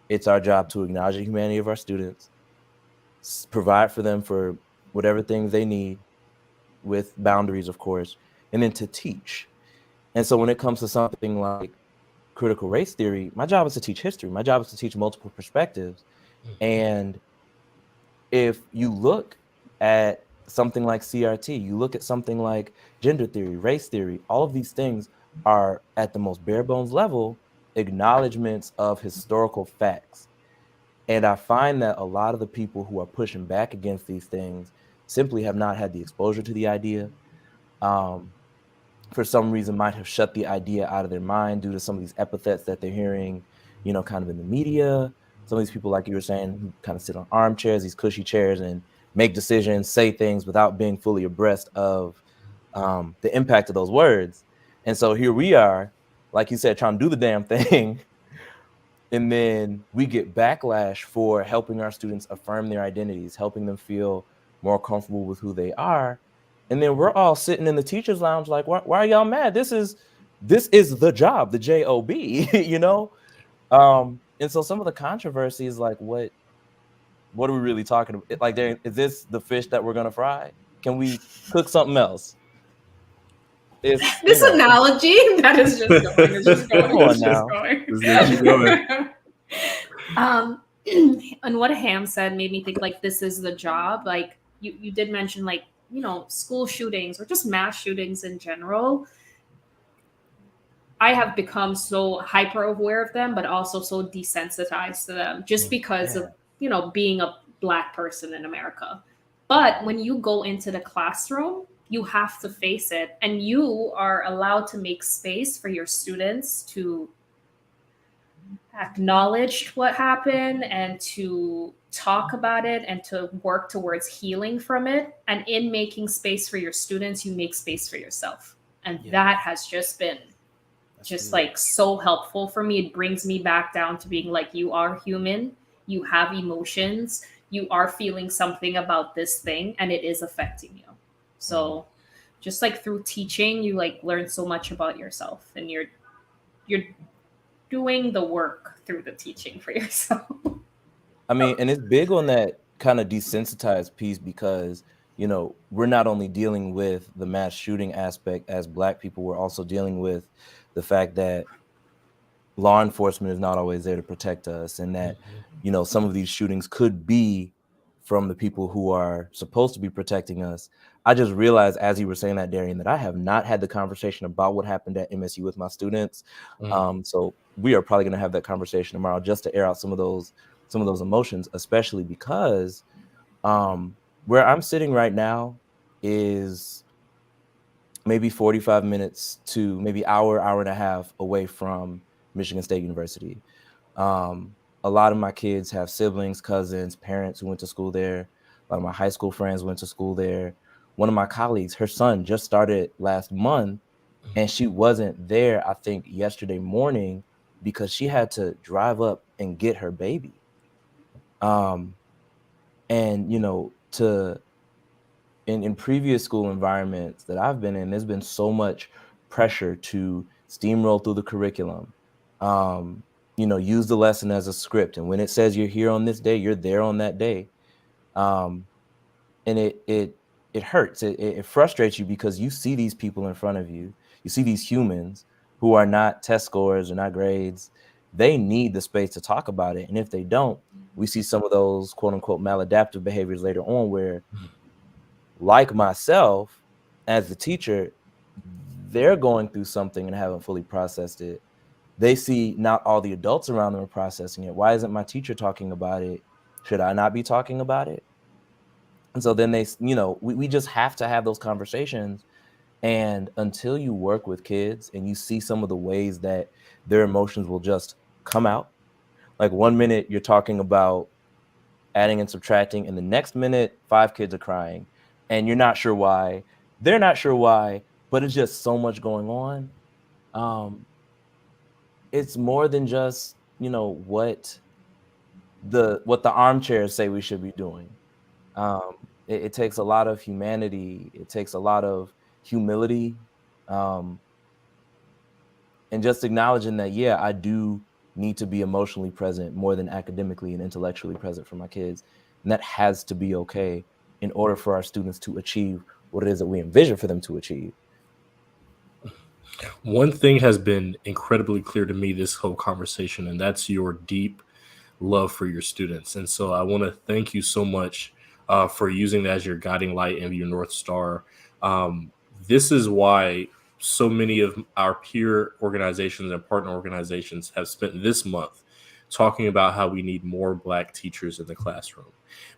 it's our job to acknowledge the humanity of our students, provide for them for whatever things they need, with boundaries, of course, and then to teach. And so when it comes to something like critical race theory, my job is to teach history. My job is to teach multiple perspectives. And if you look at something like CRT, you look at something like gender theory, race theory, all of these things are at the most bare bones level acknowledgments of historical facts. And I find that a lot of the people who are pushing back against these things simply have not had the exposure to the idea. For some reason might have shut the idea out of their mind due to some of these epithets that they're hearing, kind of in the media. Some of these people, like you were saying, who kind of sit on armchairs, these cushy chairs, and make decisions, say things without being fully abreast of the impact of those words. And so here we are, like you said, trying to do the damn thing. And then we get backlash for helping our students affirm their identities, helping them feel more comfortable with who they are. And then we're all sitting in the teacher's lounge like, why are y'all mad? This is the job, the job, And so some of the controversy is like, what are we really talking about? Like, is this the fish that we're gonna fry? Can we cook something else? This analogy that is just going. It's just going. Come on It's just now. going. And what Ham said made me think, like, this is the job. Like, you did mention, like, school shootings or just mass shootings in general. I have become so hyper aware of them, but also so desensitized to them, just because of being a Black person in America. But when you go into the classroom, you have to face it, and you are allowed to make space for your students to acknowledge what happened and to talk about it and to work towards healing from it. And in making space for your students, you make space for yourself. And that has just been just like so helpful for me. It brings me back down to being like, you are human, you have emotions, you are feeling something about this thing, and it is affecting you. So just like through teaching, you like learn so much about yourself, and you're doing the work through the teaching for yourself. I mean, and it's big on that kind of desensitized piece because, you know, we're not only dealing with the mass shooting aspect as Black people, we're also dealing with the fact that law enforcement is not always there to protect us, and that, you know, some of these shootings could be from the people who are supposed to be protecting us. I just realized as you were saying that, Darien, that I have not had the conversation about what happened at MSU with my students. So we are probably going to have that conversation tomorrow just to air out some of those emotions, especially because where I'm sitting right now is maybe 45 minutes to maybe hour and a half away from Michigan State University. A lot of my kids have siblings, cousins, parents who went to school there. A lot of my high school friends went to school there. One of my colleagues, her son just started last month, and she wasn't there, I think, yesterday morning because she had to drive up and get her baby. And, you know, in previous school environments that I've been in, there's been so much pressure to steamroll through the curriculum. You know, use the lesson as a script, and when it says you're here on this day, you're there on that day. And it hurts. It frustrates you because you see these people in front of you. You see these humans who are not test scores or not grades. They need the space to talk about it, and if they don't, we see some of those quote unquote maladaptive behaviors later on where, like myself, as the teacher, they're going through something and haven't fully processed it. They see not all the adults around them are processing it. Why isn't my teacher talking about it? Should I not be talking about it? And so then they, you know, we just have to have those conversations. And until you work with kids and you see some of the ways that their emotions will just come out, like 1 minute you're talking about adding and subtracting, and the next minute 5 kids are crying, and you're not sure why. They're not sure why, but it's just so much going on. It's more than just, you know, what the armchairs say we should be doing. It takes a lot of humanity. It takes a lot of humility, and just acknowledging that, yeah, I do need to be emotionally present more than academically and intellectually present for my kids, and that has to be okay in order for our students to achieve what it is that we envision for them to achieve. One thing has been incredibly clear to me this whole conversation, and that's your deep love for your students. And so I want to thank you so much for using that as your guiding light and your North Star. This is why so many of our peer organizations and partner organizations have spent this month talking about how we need more Black teachers in the classroom,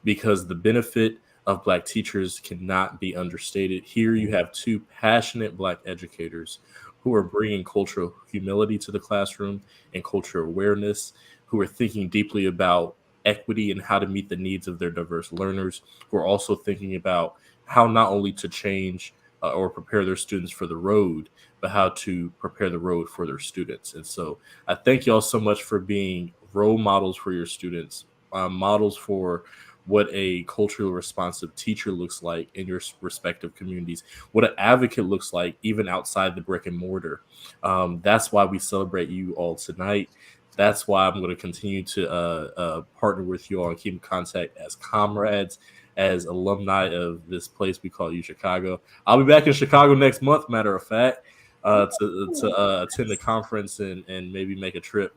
because the benefit of Black teachers cannot be understated. Here you have 2 passionate Black educators who are bringing cultural humility to the classroom and cultural awareness, who are thinking deeply about equity and how to meet the needs of their diverse learners, who are also thinking about how not only to change or prepare their students for the road, but how to prepare the road for their students. And so I thank y'all so much for being role models for your students, models for what a culturally responsive teacher looks like in your respective communities, what an advocate looks like even outside the brick and mortar. That's why we celebrate you all tonight. That's why I'm going to continue to partner with you all and keep in contact as comrades, as alumni of this place we call UChicago. I'll be back in Chicago next month, matter of fact, to attend the conference and maybe make a trip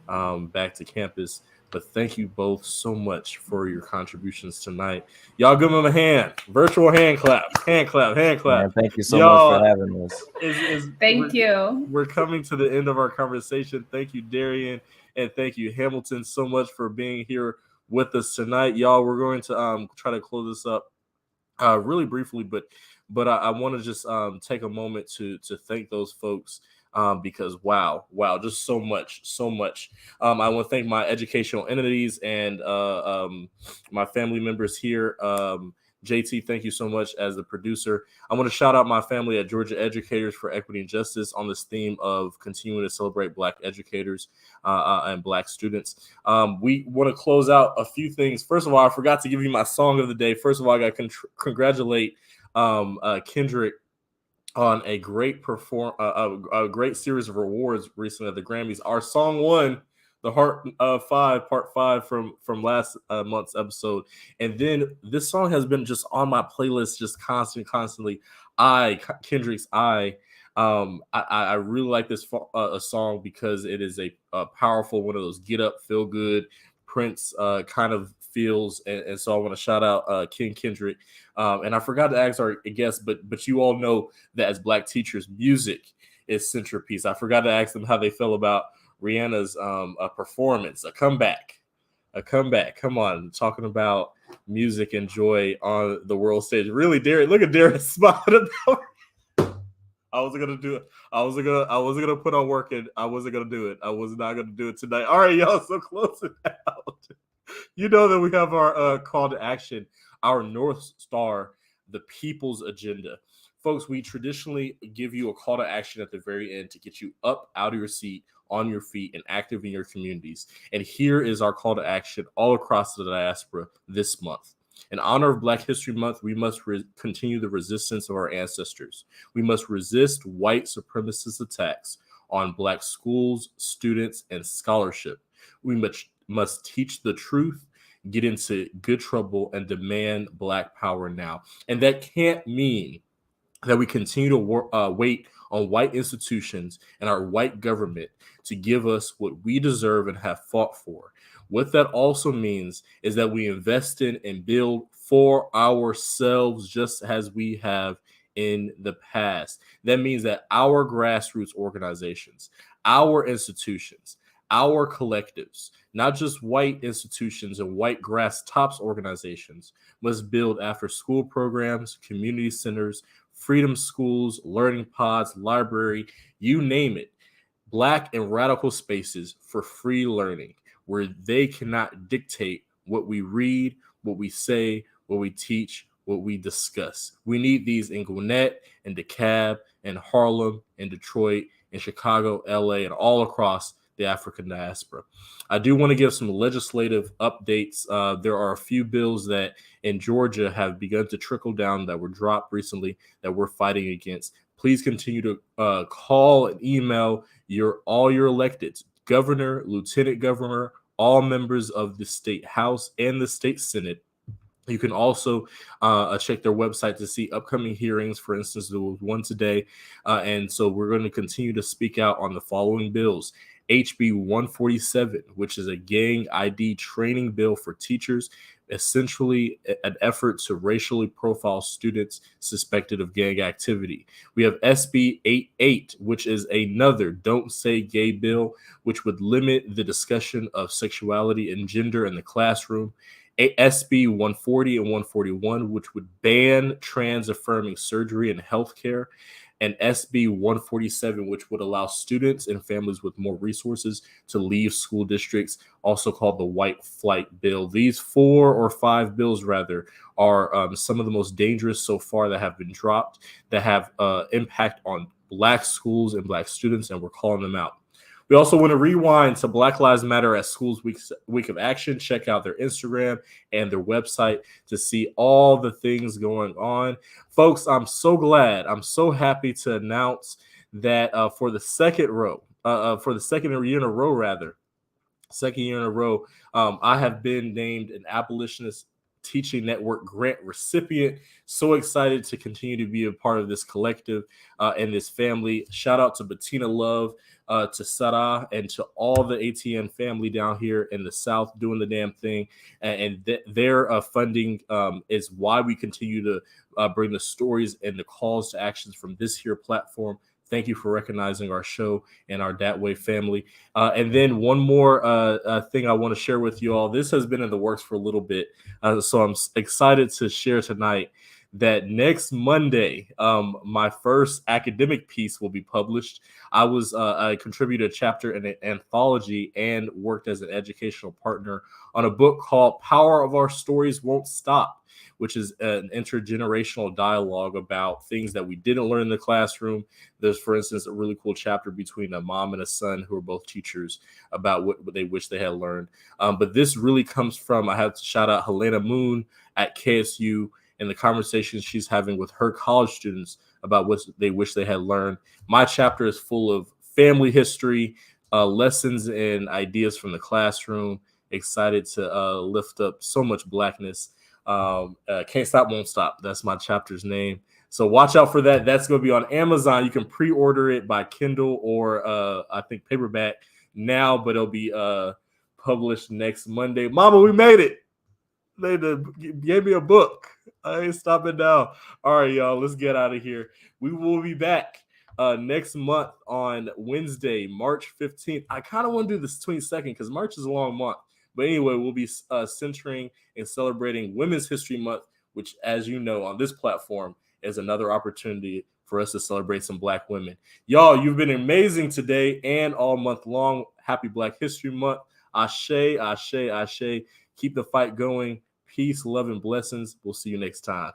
back to campus. But thank you both so much for your contributions tonight. Y'all give them a hand. Virtual hand clap. Hand clap. Hand clap. Man, thank you so much for having us. Thank you. We're coming to the end of our conversation. Thank you, Darien, and thank you, Hamilton, so much for being here with us tonight. Y'all, we're going to try to close this up really briefly, but I want to just take a moment to thank those folks, because wow, just so much, so much. I want to thank my educational entities and my family members here. JT, thank you so much as the producer. I want to shout out my family at Georgia Educators for Equity and Justice on this theme of continuing to celebrate Black educators and Black students. We want to close out a few things. First of all, I forgot to give you my song of the day. First of all, I got to congratulate Kendrick on a great a great series of awards recently at the Grammys. Our song won the Heart Five Part 5 from last month's episode, and then this song has been just on my playlist just constantly. Kendrick's I. I really like this a song because it is a powerful one of those get up, feel good Prince kind of feels, and so I want to shout out King Kendrick. And I forgot to ask our guests, but you all know that as Black teachers, music is centerpiece. I forgot to ask them how they feel about Rihanna's performance, a comeback. Come on, talking about music and joy on the world stage. Really, Darien, look at Darien smiling about. I wasn't gonna do it. I wasn't gonna put on work, and I wasn't gonna do it. I was not gonna do it tonight. All right, y'all. So close it out. You know that we have our call to action, our North Star, the people's agenda. Folks, we traditionally give you a call to action at the very end to get you up out of your seat, on your feet, and active in your communities. And here is our call to action all across the diaspora this month. In honor of Black History Month, we must continue the resistance of our ancestors. We must resist white supremacist attacks on Black schools, students, and scholarship. We must teach the truth, get into good trouble, and demand Black power now. And that can't mean that we continue to wait on white institutions and our white government to give us what we deserve and have fought for. What that also means is that we invest in and build for ourselves just as we have in the past. That means that our grassroots organizations, our institutions, our collectives, not just white institutions and white grass tops organizations, must build after school programs, community centers, freedom schools, learning pods, library, you name it, Black and radical spaces for free learning, where they cannot dictate what we read, what we say, what we teach, what we discuss. We need these in Gwinnett, and DeKalb, and Harlem, and Detroit, and Chicago, LA, and all across the African diaspora. I do want to give some legislative updates. There are a few bills that in Georgia have begun to trickle down that were dropped recently that we're fighting against. Please continue to call and email all your electeds, governor, lieutenant governor, all members of the state house and the state senate. You can also check their website to see upcoming hearings. For instance, there was one today. And so we're going to continue to speak out on the following bills. HB 147, which is a gang ID training bill for teachers, essentially an effort to racially profile students suspected of gang activity. We have SB 88, which is another Don't Say Gay bill, which would limit the discussion of sexuality and gender in the classroom. SB 140 and 141, which would ban trans-affirming surgery in healthcare, and SB 147, which would allow students and families with more resources to leave school districts, also called the White Flight Bill. These 4 or 5 bills, rather, are some of the most dangerous so far that have been dropped, that have impact on Black schools and Black students, and we're calling them out. We also want to rewind to Black Lives Matter at School's Week of Action. Check out their Instagram and their website to see all the things going on. Folks, I'm so glad, I'm so happy to announce that for the second year in a row, I have been named an Abolitionist Teaching Network grant recipient. So excited to continue to be a part of this collective and this family. Shout out to Bettina Love, to Sarah, and to all the ATN family down here in the South doing the damn thing. And their funding is why we continue to bring the stories and the calls to actions from this here platform. Thank you for recognizing our show and our DayWay family. And then one more thing I want to share with you all. This has been in the works for a little bit, so I'm excited to share tonight that next Monday, my first academic piece will be published. I contributed a chapter in an anthology and worked as an educational partner on a book called Power of Our Stories Won't Stop, which is an intergenerational dialogue about things that we didn't learn in the classroom. There's, for instance, a really cool chapter between a mom and a son who are both teachers about what they wish they had learned. But this really comes from, I have to shout out Helena Moon at KSU and the conversations she's having with her college students about what they wish they had learned. My chapter is full of family history, lessons and ideas from the classroom. Excited to lift up so much Blackness. Can't Stop, Won't Stop. That's my chapter's name. So watch out for that. That's going to be on Amazon. You can pre-order it by Kindle or I think paperback now, but it'll be published next Monday. Mama, we made it. They gave me a book. I ain't stopping now. All right, y'all, let's get out of here. We will be back next month on Wednesday, March 15th. I kind of want to do this 22nd because March is a long month. But anyway, we'll be centering and celebrating Women's History Month, which, as you know, on this platform is another opportunity for us to celebrate some Black women. Y'all, you've been amazing today and all month long. Happy Black History Month. Ashe, ashe, ashe. Keep the fight going. Peace, love, and blessings. We'll see you next time.